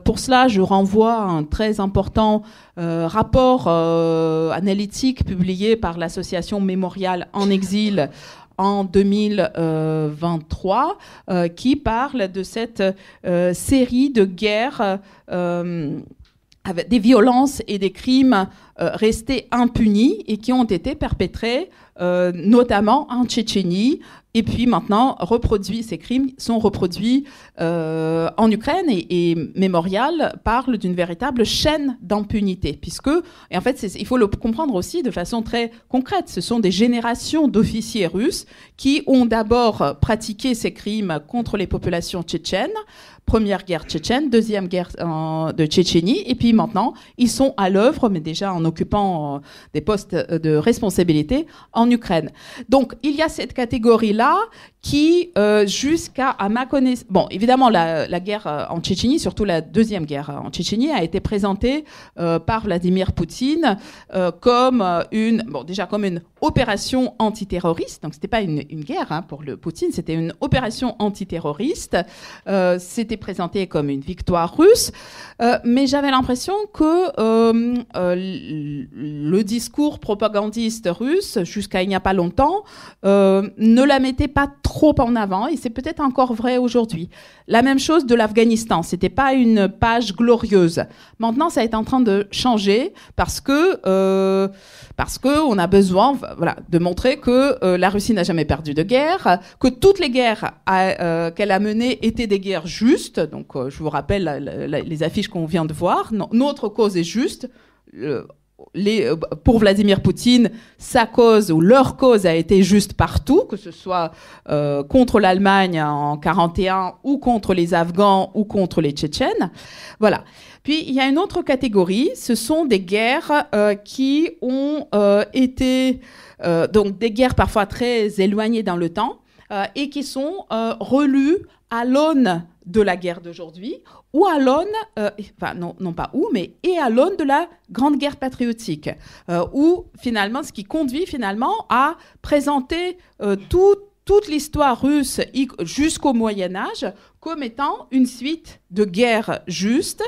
Pour cela, je renvoie à un très important rapport analytique publié par l'association Mémorial en exil en 2023, qui parle de cette série de guerres avec des violences et des crimes restés impunis et qui ont été perpétrés notamment en Tchétchénie. Et puis maintenant, ces crimes sont reproduits en Ukraine et Mémorial parle d'une véritable chaîne d'impunité, et en fait, il faut le comprendre aussi de façon très concrète. Ce sont des générations d'officiers russes qui ont d'abord pratiqué ces crimes contre les populations tchétchènes, première guerre tchétchène, deuxième guerre de Tchétchénie, et puis maintenant, ils sont à l'œuvre, mais déjà en occupant des postes de responsabilité en Ukraine. Donc, il y a cette catégorie-là qui, jusqu'à ma connaissance... Bon, évidemment, la guerre en Tchétchénie, surtout la deuxième guerre en Tchétchénie, a été présentée par Vladimir Poutine comme une opération antiterroriste. Donc, c'était pas une guerre pour le Poutine, c'était une opération antiterroriste. C'était présenté comme une victoire russe, mais j'avais l'impression que le discours propagandiste russe, jusqu'à il n'y a pas longtemps, ne la mettait pas trop en avant, et c'est peut-être encore vrai aujourd'hui. La même chose de l'Afghanistan, c'était pas une page glorieuse. Maintenant, ça est en train de changer parce que on a besoin, de montrer que la Russie n'a jamais perdu de guerre, que toutes les guerres qu'elle a menées étaient des guerres justes. Donc, je vous rappelle les affiches qu'on vient de voir. Notre cause est juste. Pour Vladimir Poutine, sa cause ou leur cause a été juste partout, que ce soit contre l'Allemagne en 1941 ou contre les Afghans ou contre les Tchétchènes. Voilà. Puis il y a une autre catégorie, ce sont des guerres qui ont été donc des guerres parfois très éloignées dans le temps et qui sont relues à l'aune de la guerre d'aujourd'hui, ou à l'aune, non pas où, mais et à l'aune de la Grande Guerre patriotique, où finalement, ce qui conduit finalement à présenter toute l'histoire russe jusqu'au Moyen-Âge comme étant une suite de guerres justes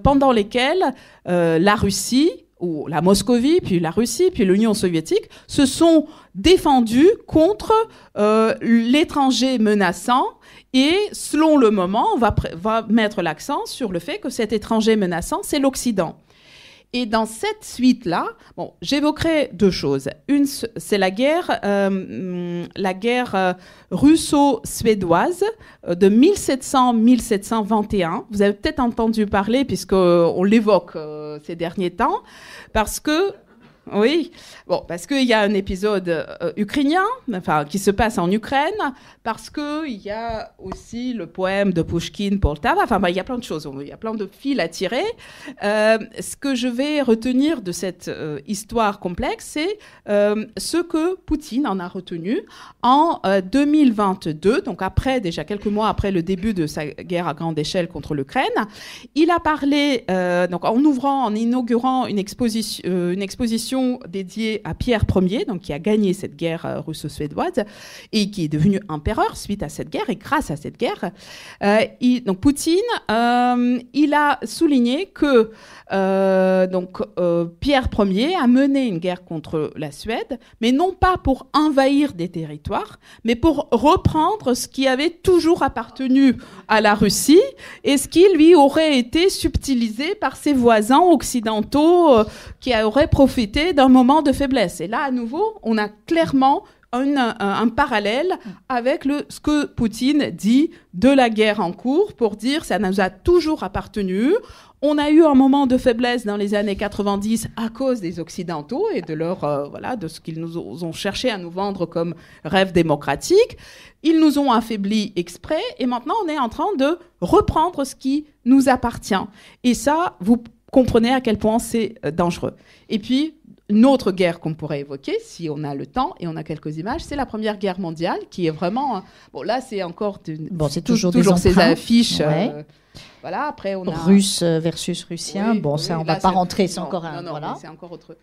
pendant lesquelles la Russie, ou la Moscovie, puis la Russie, puis l'Union soviétique, se sont défendus contre l'étranger menaçant. Et selon le moment, on va mettre l'accent sur le fait que cet étranger menaçant, c'est l'Occident. Et dans cette suite-là, j'évoquerai deux choses. Une, c'est la guerre russo-suédoise de 1700-1721. Vous avez peut-être entendu parler, puisqu'on l'évoque ces derniers temps, parce qu'il y a un épisode ukrainien, qui se passe en Ukraine, parce qu'il y a aussi le poème de Pouchkine, Poltava, il y a plein de choses, il y a plein de fils à tirer. Ce que je vais retenir de cette histoire complexe, c'est ce que Poutine en a retenu en 2022, donc déjà quelques mois après le début de sa guerre à grande échelle contre l'Ukraine. Il a parlé, en inaugurant une exposition dédiée à Pierre Ier, donc qui a gagné cette guerre russo-suédoise et qui est devenu empereur suite à cette guerre et grâce à cette guerre. Donc Poutine, il a souligné que Pierre Ier a mené une guerre contre la Suède, mais non pas pour envahir des territoires, mais pour reprendre ce qui avait toujours appartenu à la Russie et ce qui lui aurait été subtilisé par ses voisins occidentaux qui auraient profité d'un moment de faiblesse. Et là, à nouveau, on a clairement un parallèle avec ce que Poutine dit de la guerre en cours pour dire ça nous a toujours appartenu. On a eu un moment de faiblesse dans les années 90 à cause des Occidentaux et de de ce qu'ils nous ont cherché à nous vendre comme rêve démocratique. Ils nous ont affaiblis exprès et maintenant on est en train de reprendre ce qui nous appartient. Et ça, vous comprenez à quel point c'est dangereux. Et puis, une autre guerre qu'on pourrait évoquer, si on a le temps et on a quelques images, c'est la Première Guerre mondiale, qui est vraiment... Bon, là, c'est encore... c'est toujours ces emprunts. affiches. Ouais. Voilà, après, on a... Russe versus russien. Oui, bon, oui, ça, on ne là, va pas rentrer. C'est encore un... Non, voilà. c'est encore autre...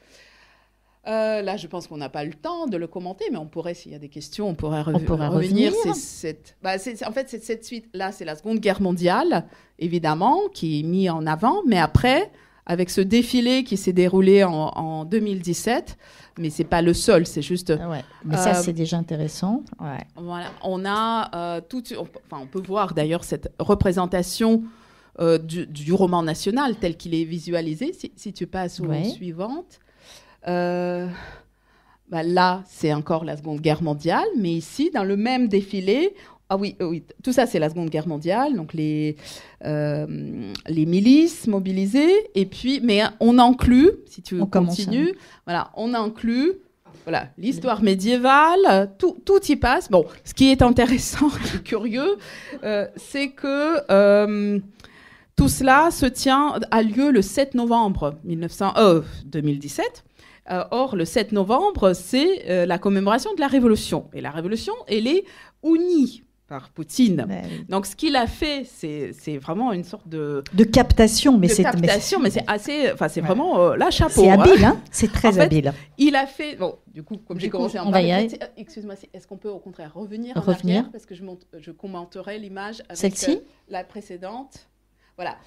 là, je pense qu'on n'a pas le temps de le commenter, mais on pourrait, s'il y a des questions, on pourrait revenir. En fait, cette suite-là, c'est la Seconde Guerre mondiale, évidemment, qui est mise en avant, mais après... avec ce défilé qui s'est déroulé en 2017, mais c'est pas le seul, c'est juste... Ouais. Mais ça, c'est déjà intéressant. Ouais. Voilà, on a on peut voir d'ailleurs cette représentation du roman national tel qu'il est visualisé, si tu passes aux suivantes. Là, c'est encore la Seconde Guerre mondiale, mais ici, dans le même défilé... Ah oui, tout ça, c'est la Seconde Guerre mondiale, donc les milices mobilisées, et puis, mais on inclut, si tu continues, voilà, on inclut l'histoire médiévale, tout y passe. Bon, ce qui est intéressant et curieux, c'est que tout cela a lieu le 7 novembre 2017. Or, le 7 novembre, c'est la commémoration de la Révolution. Et la Révolution, elle est unie par Poutine. Donc, ce qu'il a fait, c'est vraiment une sorte de captation, mais c'est assez, c'est vraiment là, chapeau. C'est habile, hein. C'est très habile. Il a fait, bon, du coup, comme j'ai commencé à en parler, excuse-moi, est-ce qu'on peut au contraire revenir en arrière, parce que je commenterai l'image avec celle-ci, la précédente. Voilà.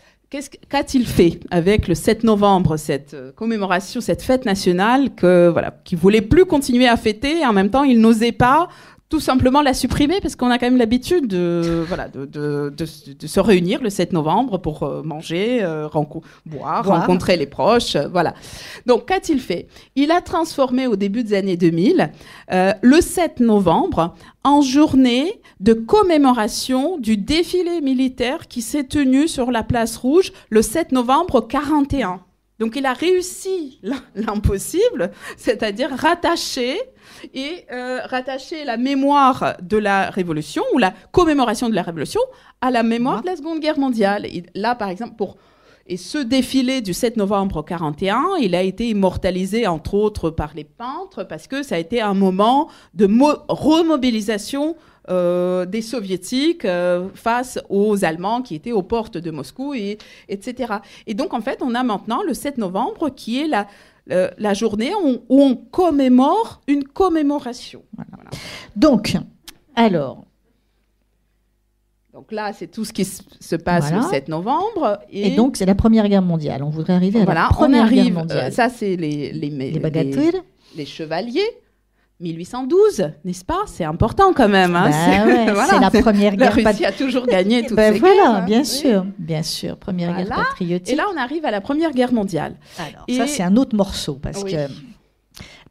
Qu'a-t-il fait avec le 7 novembre, cette commémoration, cette fête nationale qu'il voulait plus continuer à fêter, et en même temps, il n'osait pas tout simplement la supprimer, parce qu'on a quand même l'habitude de se réunir le 7 novembre pour manger, boire, rencontrer les proches. Voilà. Donc, qu'a-t-il fait? Il a transformé au début des années 2000 le 7 novembre en journée de commémoration du défilé militaire qui s'est tenu sur la place Rouge le 7 novembre 1941. Donc, il a réussi l'impossible, c'est-à-dire rattacher la mémoire de la Révolution, ou la commémoration de la Révolution, à la mémoire de la Seconde Guerre mondiale. Et là, par exemple, et ce défilé du 7 novembre 1941, il a été immortalisé, entre autres, par les peintres, parce que ça a été un moment de remobilisation des Soviétiques face aux Allemands qui étaient aux portes de Moscou, etc. Et donc, en fait, on a maintenant le 7 novembre qui est la journée où on commémore une commémoration. Voilà. Donc, alors... Donc là, c'est tout ce qui se passe le 7 novembre. Et donc, c'est la Première Guerre mondiale. On voudrait arriver à la Première Guerre mondiale. Ça, c'est les bagatelles. Les chevaliers. 1812, n'est-ce pas? C'est important quand même. Hein. C'est la Première Guerre. La Russie a toujours gagné toutes ces guerres. Hein. Bien sûr. Première Guerre patriotique. Et là, on arrive à la Première Guerre mondiale. Alors, ça, c'est un autre morceau, parce que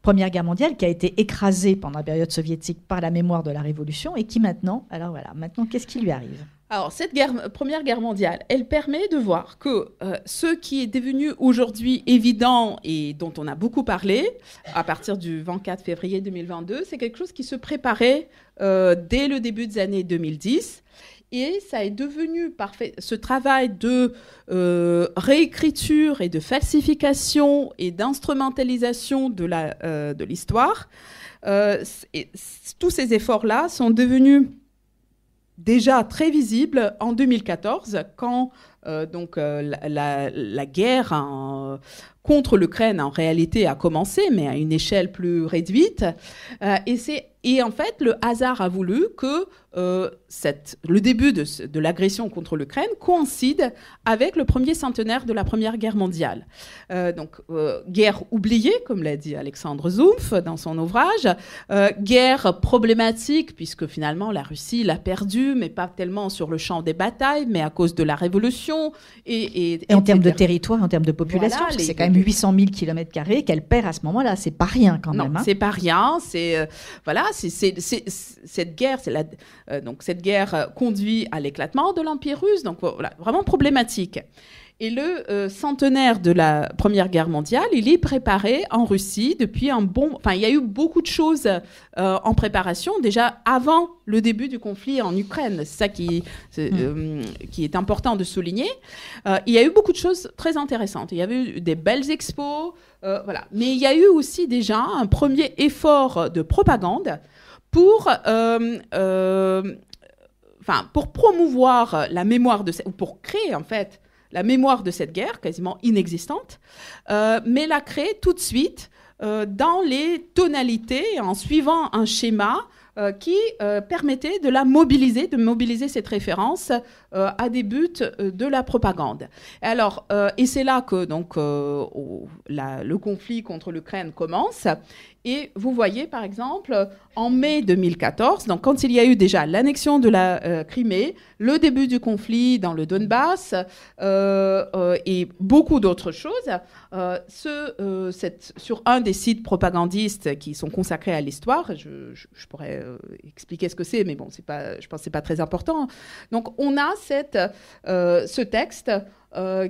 Première Guerre mondiale qui a été écrasée pendant la période soviétique par la mémoire de la Révolution, et qui maintenant, qu'est-ce qui lui arrive? Alors, cette Première Guerre mondiale, elle permet de voir que ce qui est devenu aujourd'hui évident et dont on a beaucoup parlé, à partir du 24 février 2022, c'est quelque chose qui se préparait dès le début des années 2010. Et ça est devenu parfait. Ce travail de réécriture et de falsification et d'instrumentalisation de l'histoire, tous ces efforts-là sont devenus déjà très visible en 2014, quand la guerre contre l'Ukraine en réalité a commencé, mais à une échelle plus réduite. Et en fait, le hasard a voulu que le début de l'agression contre l'Ukraine coïncide avec le premier centenaire de la Première Guerre mondiale. Guerre oubliée, comme l'a dit Alexandre Zumpf dans son ouvrage, guerre problématique, puisque finalement la Russie l'a perdue, mais pas tellement sur le champ des batailles, mais à cause de la Révolution. Et en termes de territoire, en termes de population, parce que c'est quand même 800 000 km² qu'elle perd à ce moment-là. C'est pas rien quand même. Non, c'est pas rien. Cette guerre, cette guerre conduit à l'éclatement de l'Empire russe, donc voilà, vraiment problématique. Et le centenaire de la Première Guerre mondiale, il est préparé en Russie depuis un bon... Enfin, il y a eu beaucoup de choses en préparation, déjà avant le début du conflit en Ukraine. C'est ça qui est important de souligner. Il y a eu beaucoup de choses très intéressantes. Il y avait eu des belles expos, voilà. Mais il y a eu aussi déjà un premier effort de propagande pour promouvoir la mémoire ou pour créer, en fait, la mémoire de cette guerre, quasiment inexistante, mais la créer tout de suite dans les tonalités, en suivant un schéma qui permettait de mobiliser cette référence à des buts de la propagande. Alors, et c'est là que donc, le conflit contre l'Ukraine commence. Et vous voyez, par exemple, en mai 2014, donc quand il y a eu déjà l'annexion de la Crimée, le début du conflit dans le Donbass et beaucoup d'autres choses, sur un des sites propagandistes qui sont consacrés à l'histoire, je pourrais expliquer ce que c'est, mais bon, je pense que ce n'est pas très important. Donc, on a ce texte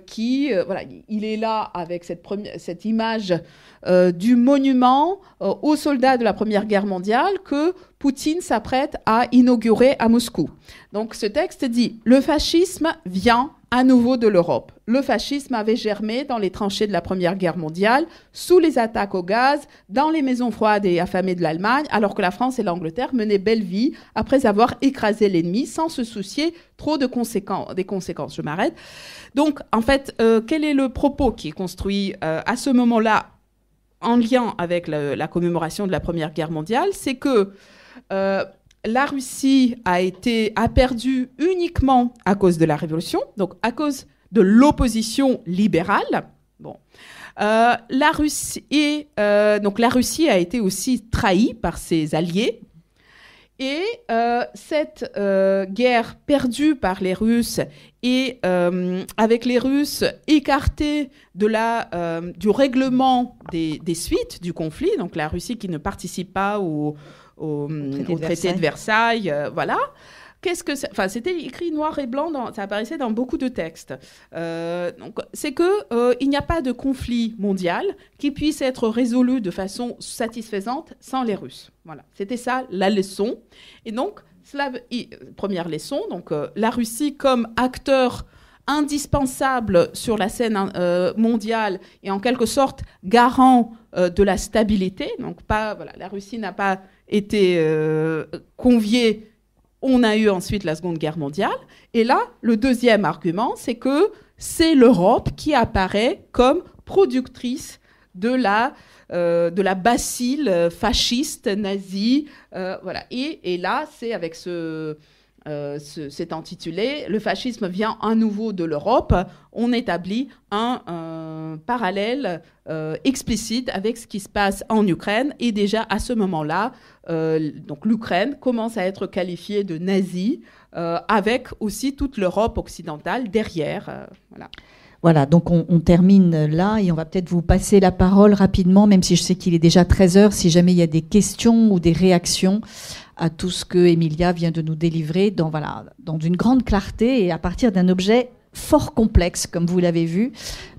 qui, voilà, il est là avec cette image du monument aux soldats de la Première Guerre mondiale que Poutine s'apprête à inaugurer à Moscou. Donc ce texte dit « Le fascisme vient à nouveau de l'Europe. Le fascisme avait germé dans les tranchées de la Première Guerre mondiale, sous les attaques au gaz, dans les maisons froides et affamées de l'Allemagne, alors que la France et l'Angleterre menaient belle vie après avoir écrasé l'ennemi sans se soucier trop des conséquences. » Je m'arrête. Donc, en fait, quel est le propos qui est construit à ce moment-là en lien avec la commémoration de la Première Guerre mondiale? C'est que la Russie a perdu uniquement à cause de la révolution, donc à cause de l'opposition libérale. Bon. La Russie a été aussi trahie par ses alliés. Et cette guerre perdue par les Russes et avec les Russes écartés du règlement des suites du conflit, donc la Russie qui ne participe pas au traité de Versailles, voilà. C'était écrit noir et blanc, ça apparaissait dans beaucoup de textes. Donc, c'est qu'il n'y a pas de conflit mondial qui puisse être résolu de façon satisfaisante sans les Russes. Voilà, c'était ça la leçon. Et donc, première leçon, donc, la Russie comme acteur indispensable sur la scène mondiale et en quelque sorte garant de la stabilité. Donc, la Russie n'a pas été conviée. On a eu ensuite la Seconde Guerre mondiale. Et là, le deuxième argument, c'est que c'est l'Europe qui apparaît comme productrice de la bacille fasciste, nazie. Voilà. Et là, c'est avec cet intitulé « Le fascisme vient à nouveau de l'Europe », on établit un parallèle explicite avec ce qui se passe en Ukraine. Et déjà, à ce moment-là, donc l'Ukraine commence à être qualifiée de nazie, avec aussi toute l'Europe occidentale derrière. Voilà. Voilà, donc on termine là et on va peut-être vous passer la parole rapidement, même si je sais qu'il est déjà 13h, si jamais il y a des questions ou des réactions à tout ce que Emilia vient de nous délivrer dans une grande clarté et à partir d'un objet fort complexe, comme vous l'avez vu,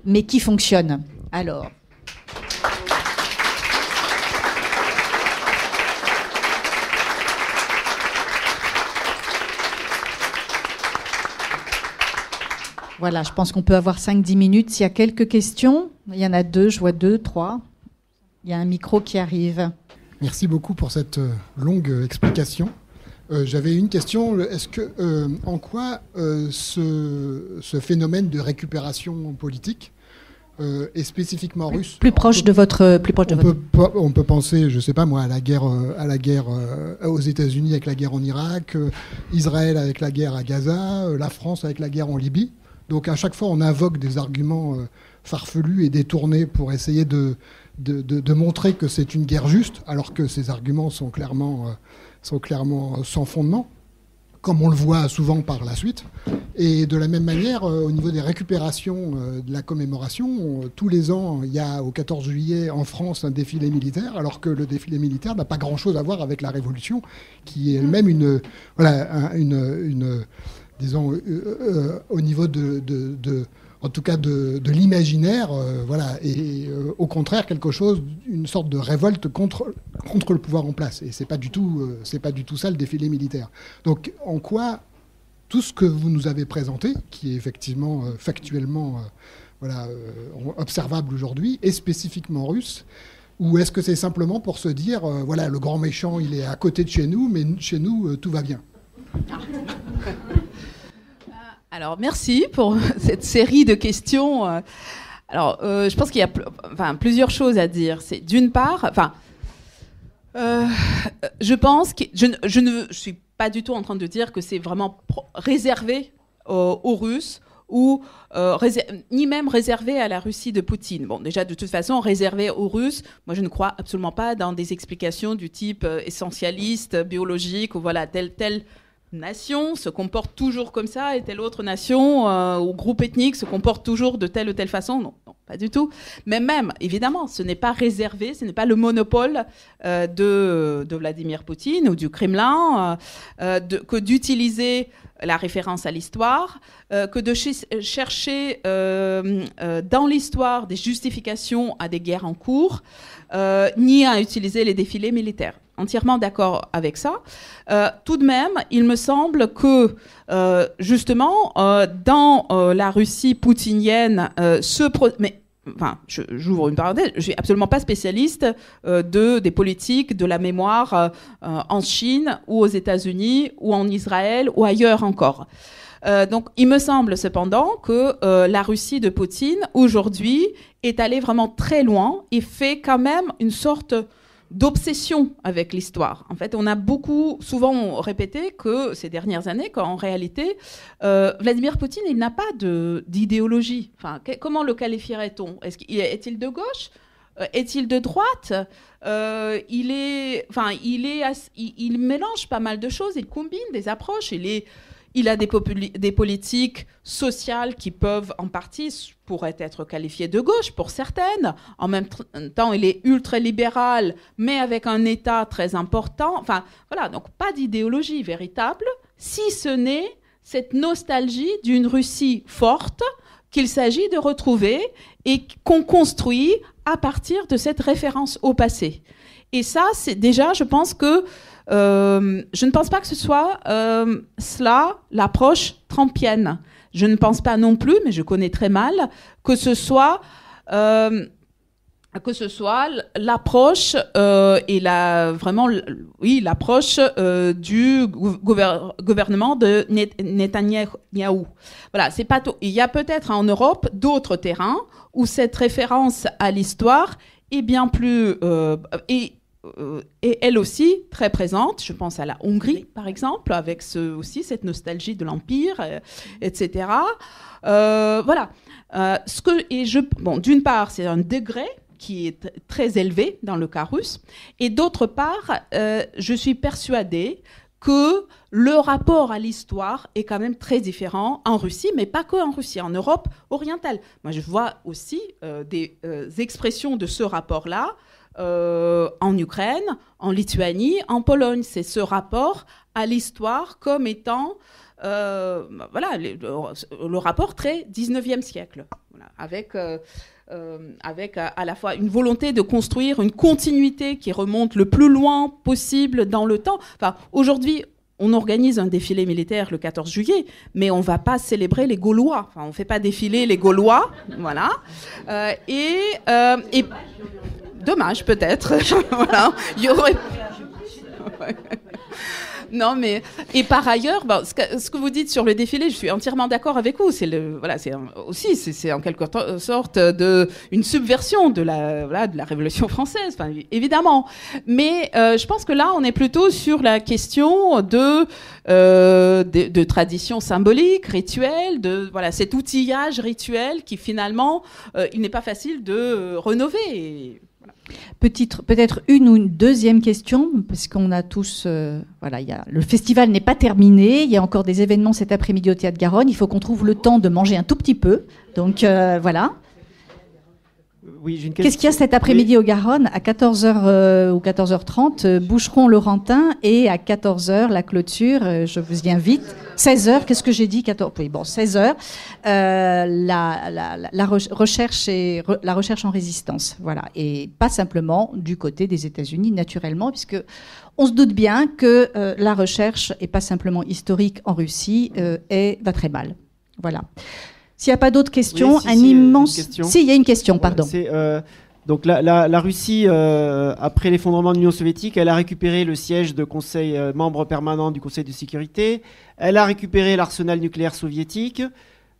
mais qui fonctionne. Alors... Voilà, je pense qu'on peut avoir 5-10 minutes. S'il y a quelques questions, il y en a 2, je vois 2, 3. Il y a un micro qui arrive. Merci beaucoup pour cette longue explication. J'avais une question. Est-ce que, en quoi ce phénomène de récupération politique est spécifiquement russe? Plus proche de votre... On peut penser, je ne sais pas moi, à la guerre aux États-Unis avec la guerre en Irak, Israël avec la guerre à Gaza, la France avec la guerre en Libye. Donc à chaque fois, on invoque des arguments farfelus et détournés pour essayer de montrer que c'est une guerre juste, alors que ces arguments sont clairement sans fondement, comme on le voit souvent par la suite. Et de la même manière, au niveau des récupérations de la commémoration, tous les ans, il y a au 14 juillet en France un défilé militaire, alors que le défilé militaire n'a pas grand-chose à voir avec la Révolution, qui est elle-même disons, au niveau en tout cas de l'imaginaire, voilà, et au contraire quelque chose, une sorte de révolte contre le pouvoir en place. Et c'est pas du tout ça le défilé militaire. Donc en quoi tout ce que vous nous avez présenté, qui est effectivement factuellement observable aujourd'hui, est spécifiquement russe? Ou est-ce que c'est simplement pour se dire, voilà, le grand méchant, il est à côté de chez nous, mais chez nous, tout va bien? Alors, merci pour cette série de questions. Alors, je pense qu'il y a plusieurs choses à dire. C'est d'une part, je pense que je ne suis pas du tout en train de dire que c'est vraiment réservé aux Russes ou ni même réservé à la Russie de Poutine. Bon, déjà, de toute façon, réservé aux Russes, moi, je ne crois absolument pas dans des explications du type essentialiste, biologique, ou voilà, telle nation se comporte toujours comme ça et telle autre nation ou groupe ethnique se comporte toujours de telle ou telle façon. Non, pas du tout. Mais même, évidemment, ce n'est pas réservé, ce n'est pas le monopole de Vladimir Poutine ou du Kremlin que d'utiliser la référence à l'histoire, que de chercher dans l'histoire des justifications à des guerres en cours, ni à utiliser les défilés militaires. Entièrement d'accord avec ça. Tout de même, il me semble que, justement, dans la Russie poutinienne, j'ouvre une parenthèse, je ne suis absolument pas spécialiste des politiques de la mémoire en Chine ou aux États-Unis ou en Israël ou ailleurs encore. Donc, il me semble cependant que la Russie de Poutine, aujourd'hui, est allée vraiment très loin et fait quand même une sorte d'obsession avec l'histoire. En fait, on a souvent répété que ces dernières années, qu'en réalité, Vladimir Poutine, il n'a pas d'idéologie. Enfin, comment le qualifierait-on? Est-il de gauche? Est-il de droite? Il mélange pas mal de choses, il combine des approches, il a des politiques sociales qui peuvent, en partie, pourraient être qualifiées de gauche pour certaines. En même temps, il est ultra-libéral, mais avec un État très important. Enfin, voilà, donc pas d'idéologie véritable, si ce n'est cette nostalgie d'une Russie forte qu'il s'agit de retrouver et qu'on construit à partir de cette référence au passé. Et ça, c'est déjà, je pense que je ne pense pas que ce soit cela l'approche trumpienne. Je ne pense pas non plus, mais je connais très mal, que ce soit l'approche l'approche du gouvernement de Netanyahou. Voilà, c'est pas tout. Il y a peut-être en Europe d'autres terrains où cette référence à l'histoire est bien plus et elle aussi très présente. Je pense à la Hongrie, par exemple, avec aussi cette nostalgie de l'Empire, etc. Voilà. D'une part, c'est un degré qui est très élevé dans le cas russe, et d'autre part, je suis persuadée que le rapport à l'histoire est quand même très différent en Russie, mais pas que en Russie, en Europe orientale. Moi, je vois aussi des expressions de ce rapport-là en Ukraine, en Lituanie, en Pologne. C'est ce rapport à l'histoire comme étant le rapport très 19e siècle, voilà, avec à la fois une volonté de construire une continuité qui remonte le plus loin possible dans le temps. Enfin, aujourd'hui, on organise un défilé militaire le 14 juillet, mais on ne va pas célébrer les Gaulois. Enfin, on ne fait pas défiler les Gaulois, voilà. Et dommage, peut-être. Voilà. Il y aurait... Non, mais... Et par ailleurs, ce que vous dites sur le défilé, je suis entièrement d'accord avec vous. C'est en quelque sorte une subversion de la Révolution française, enfin, évidemment. Mais je pense que là, on est plutôt sur la question de tradition symbolique, rituelle, cet outillage rituel qui, finalement, il n'est pas facile de rénover. Peut-être une ou une deuxième question, parce qu'on a tous... le festival n'est pas terminé, il y a encore des événements cet après-midi au Théâtre Garonne, il faut qu'on trouve le temps de manger un tout petit peu, donc voilà. Oui, j'ai une question. Qu'est-ce qu'il y a cet après-midi au Garonne? À 14h ou 14h30, Boucheron-Laurentin, et à 14h, la clôture, je vous y invite. 16h, qu'est-ce que j'ai dit 14, oui, bon, 16h, la recherche en résistance, voilà, et pas simplement du côté des États-Unis, naturellement, puisque on se doute bien que la recherche, et pas simplement historique en Russie, va très mal. Voilà. S'il n'y a pas d'autres questions, Si, il y a une question, pardon. Donc la Russie, après l'effondrement de l'Union soviétique, elle a récupéré le siège de membre permanent du Conseil de sécurité, elle a récupéré l'arsenal nucléaire soviétique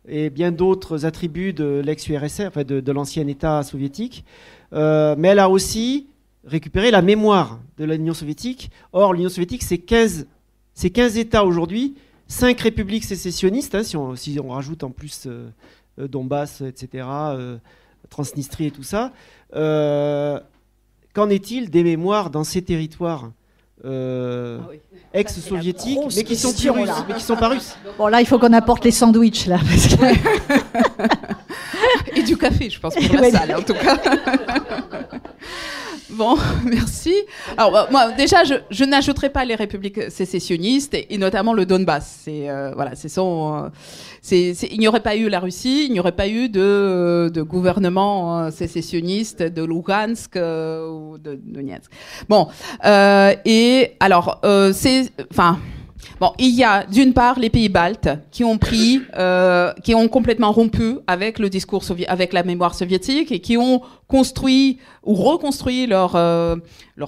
et bien d'autres attributs de l'ex-URSS, enfin de l'ancien État soviétique, mais elle a aussi récupérer la mémoire de l'Union soviétique. Or, l'Union soviétique, c'est 15 États aujourd'hui, 5 républiques sécessionnistes, hein, si on rajoute en plus Donbass, etc., Transnistrie et tout ça. Qu'en est-il des mémoires dans ces territoires ex-soviétiques, mais qui sont plus russes, mais qui sont pas russes? Bon, là, il faut qu'on apporte les sandwichs, là. Parce que... Et du café, je pense, pour la salle, en tout cas. Bon, merci. Alors, moi, déjà, je n'ajouterai pas les républiques sécessionnistes et notamment le Donbass. Il n'y aurait pas eu la Russie, il n'y aurait pas eu de gouvernement sécessionniste de Lugansk ou de Donetsk. Bon, et alors, bon, il y a d'une part les pays baltes qui ont complètement rompu avec le discours avec la mémoire soviétique et qui ont construit ou reconstruit leur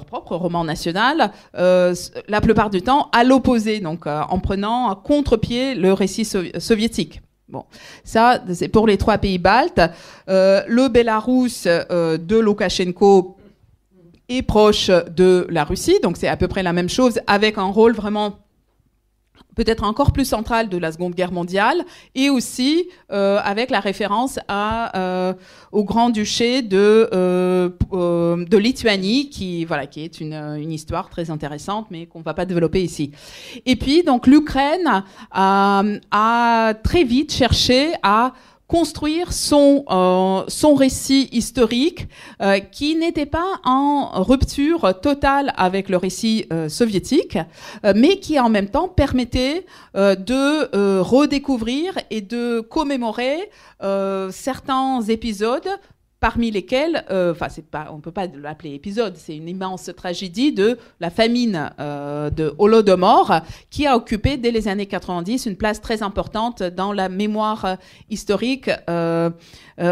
propre roman national, la plupart du temps à l'opposé, donc en prenant à contre-pied le récit soviétique. Bon, ça c'est pour les 3 pays baltes. Le Bélarus de Loukachenko est proche de la Russie, donc c'est à peu près la même chose, avec un rôle vraiment peut-être encore plus central de la Seconde Guerre mondiale, et aussi avec la référence au Grand-Duché de Lituanie, qui est une histoire très intéressante, mais qu'on ne va pas développer ici. Et puis, donc, l'Ukraine a très vite cherché à construire son récit historique qui n'était pas en rupture totale avec le récit soviétique, mais qui en même temps permettait de redécouvrir et de commémorer certains épisodes parmi lesquels, on peut pas l'appeler épisode, c'est une immense tragédie de la famine de Holodomor, qui a occupé dès les années 90 une place très importante dans la mémoire historique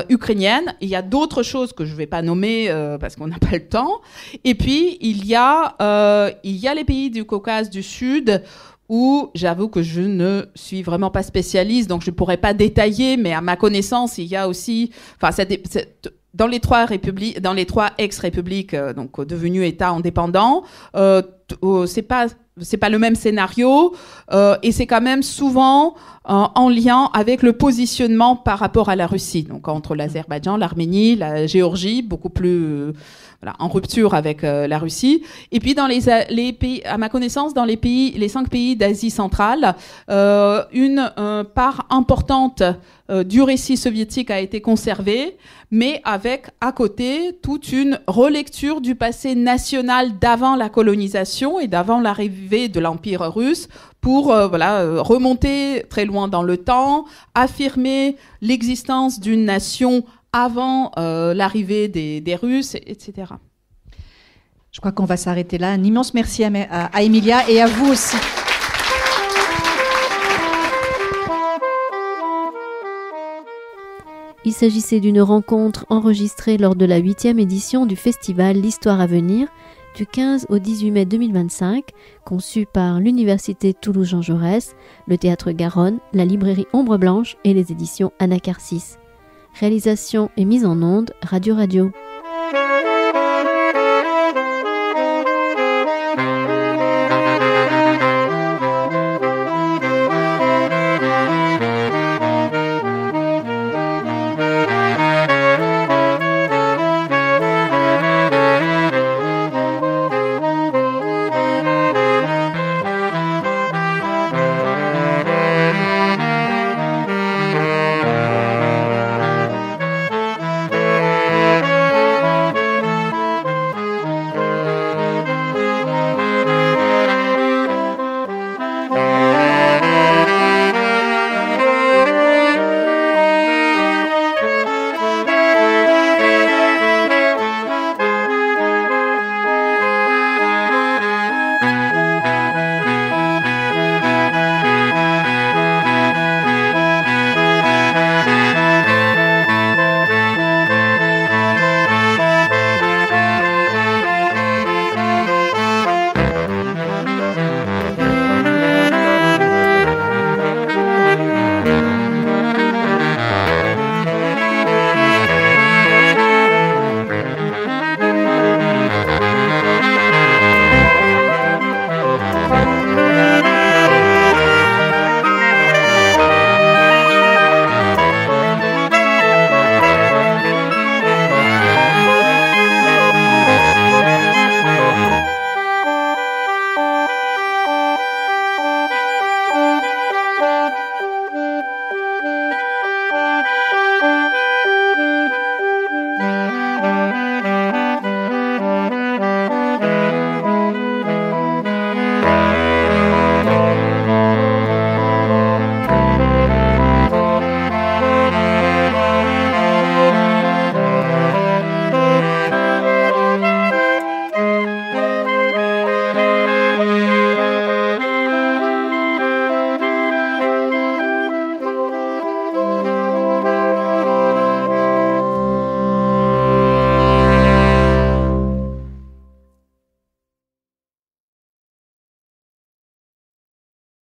ukrainienne. Il y a d'autres choses que je vais pas nommer parce qu'on n'a pas le temps. Et puis il y a les pays du Caucase du Sud, où j'avoue que je ne suis vraiment pas spécialiste, donc je ne pourrais pas détailler, mais à ma connaissance, il y a aussi, dans les 3 ex-républiques, donc devenues États indépendants, c'est pas le même scénario, et c'est quand même souvent en lien avec le positionnement par rapport à la Russie, donc entre l'Azerbaïdjan, l'Arménie, la Géorgie, beaucoup plus en rupture avec la Russie. Et puis dans les pays, à ma connaissance, dans les 5 pays d'Asie centrale, une part importante du récit soviétique a été conservée, mais avec à côté toute une relecture du passé national d'avant la colonisation et d'avant l'arrivée de l'Empire russe, pour remonter très loin dans le temps, affirmer l'existence d'une nation avant l'arrivée des Russes, etc. Je crois qu'on va s'arrêter là. Un immense merci à Emilia et à vous aussi. Il s'agissait d'une rencontre enregistrée lors de la 8e édition du festival L'Histoire à venir, du 15 au 18 mai 2025, conçu par l'Université Toulouse-Jean Jaurès, le Théâtre Garonne, la librairie Ombre Blanche et les éditions Anacarsis. Réalisation et mise en onde, Radio Radio.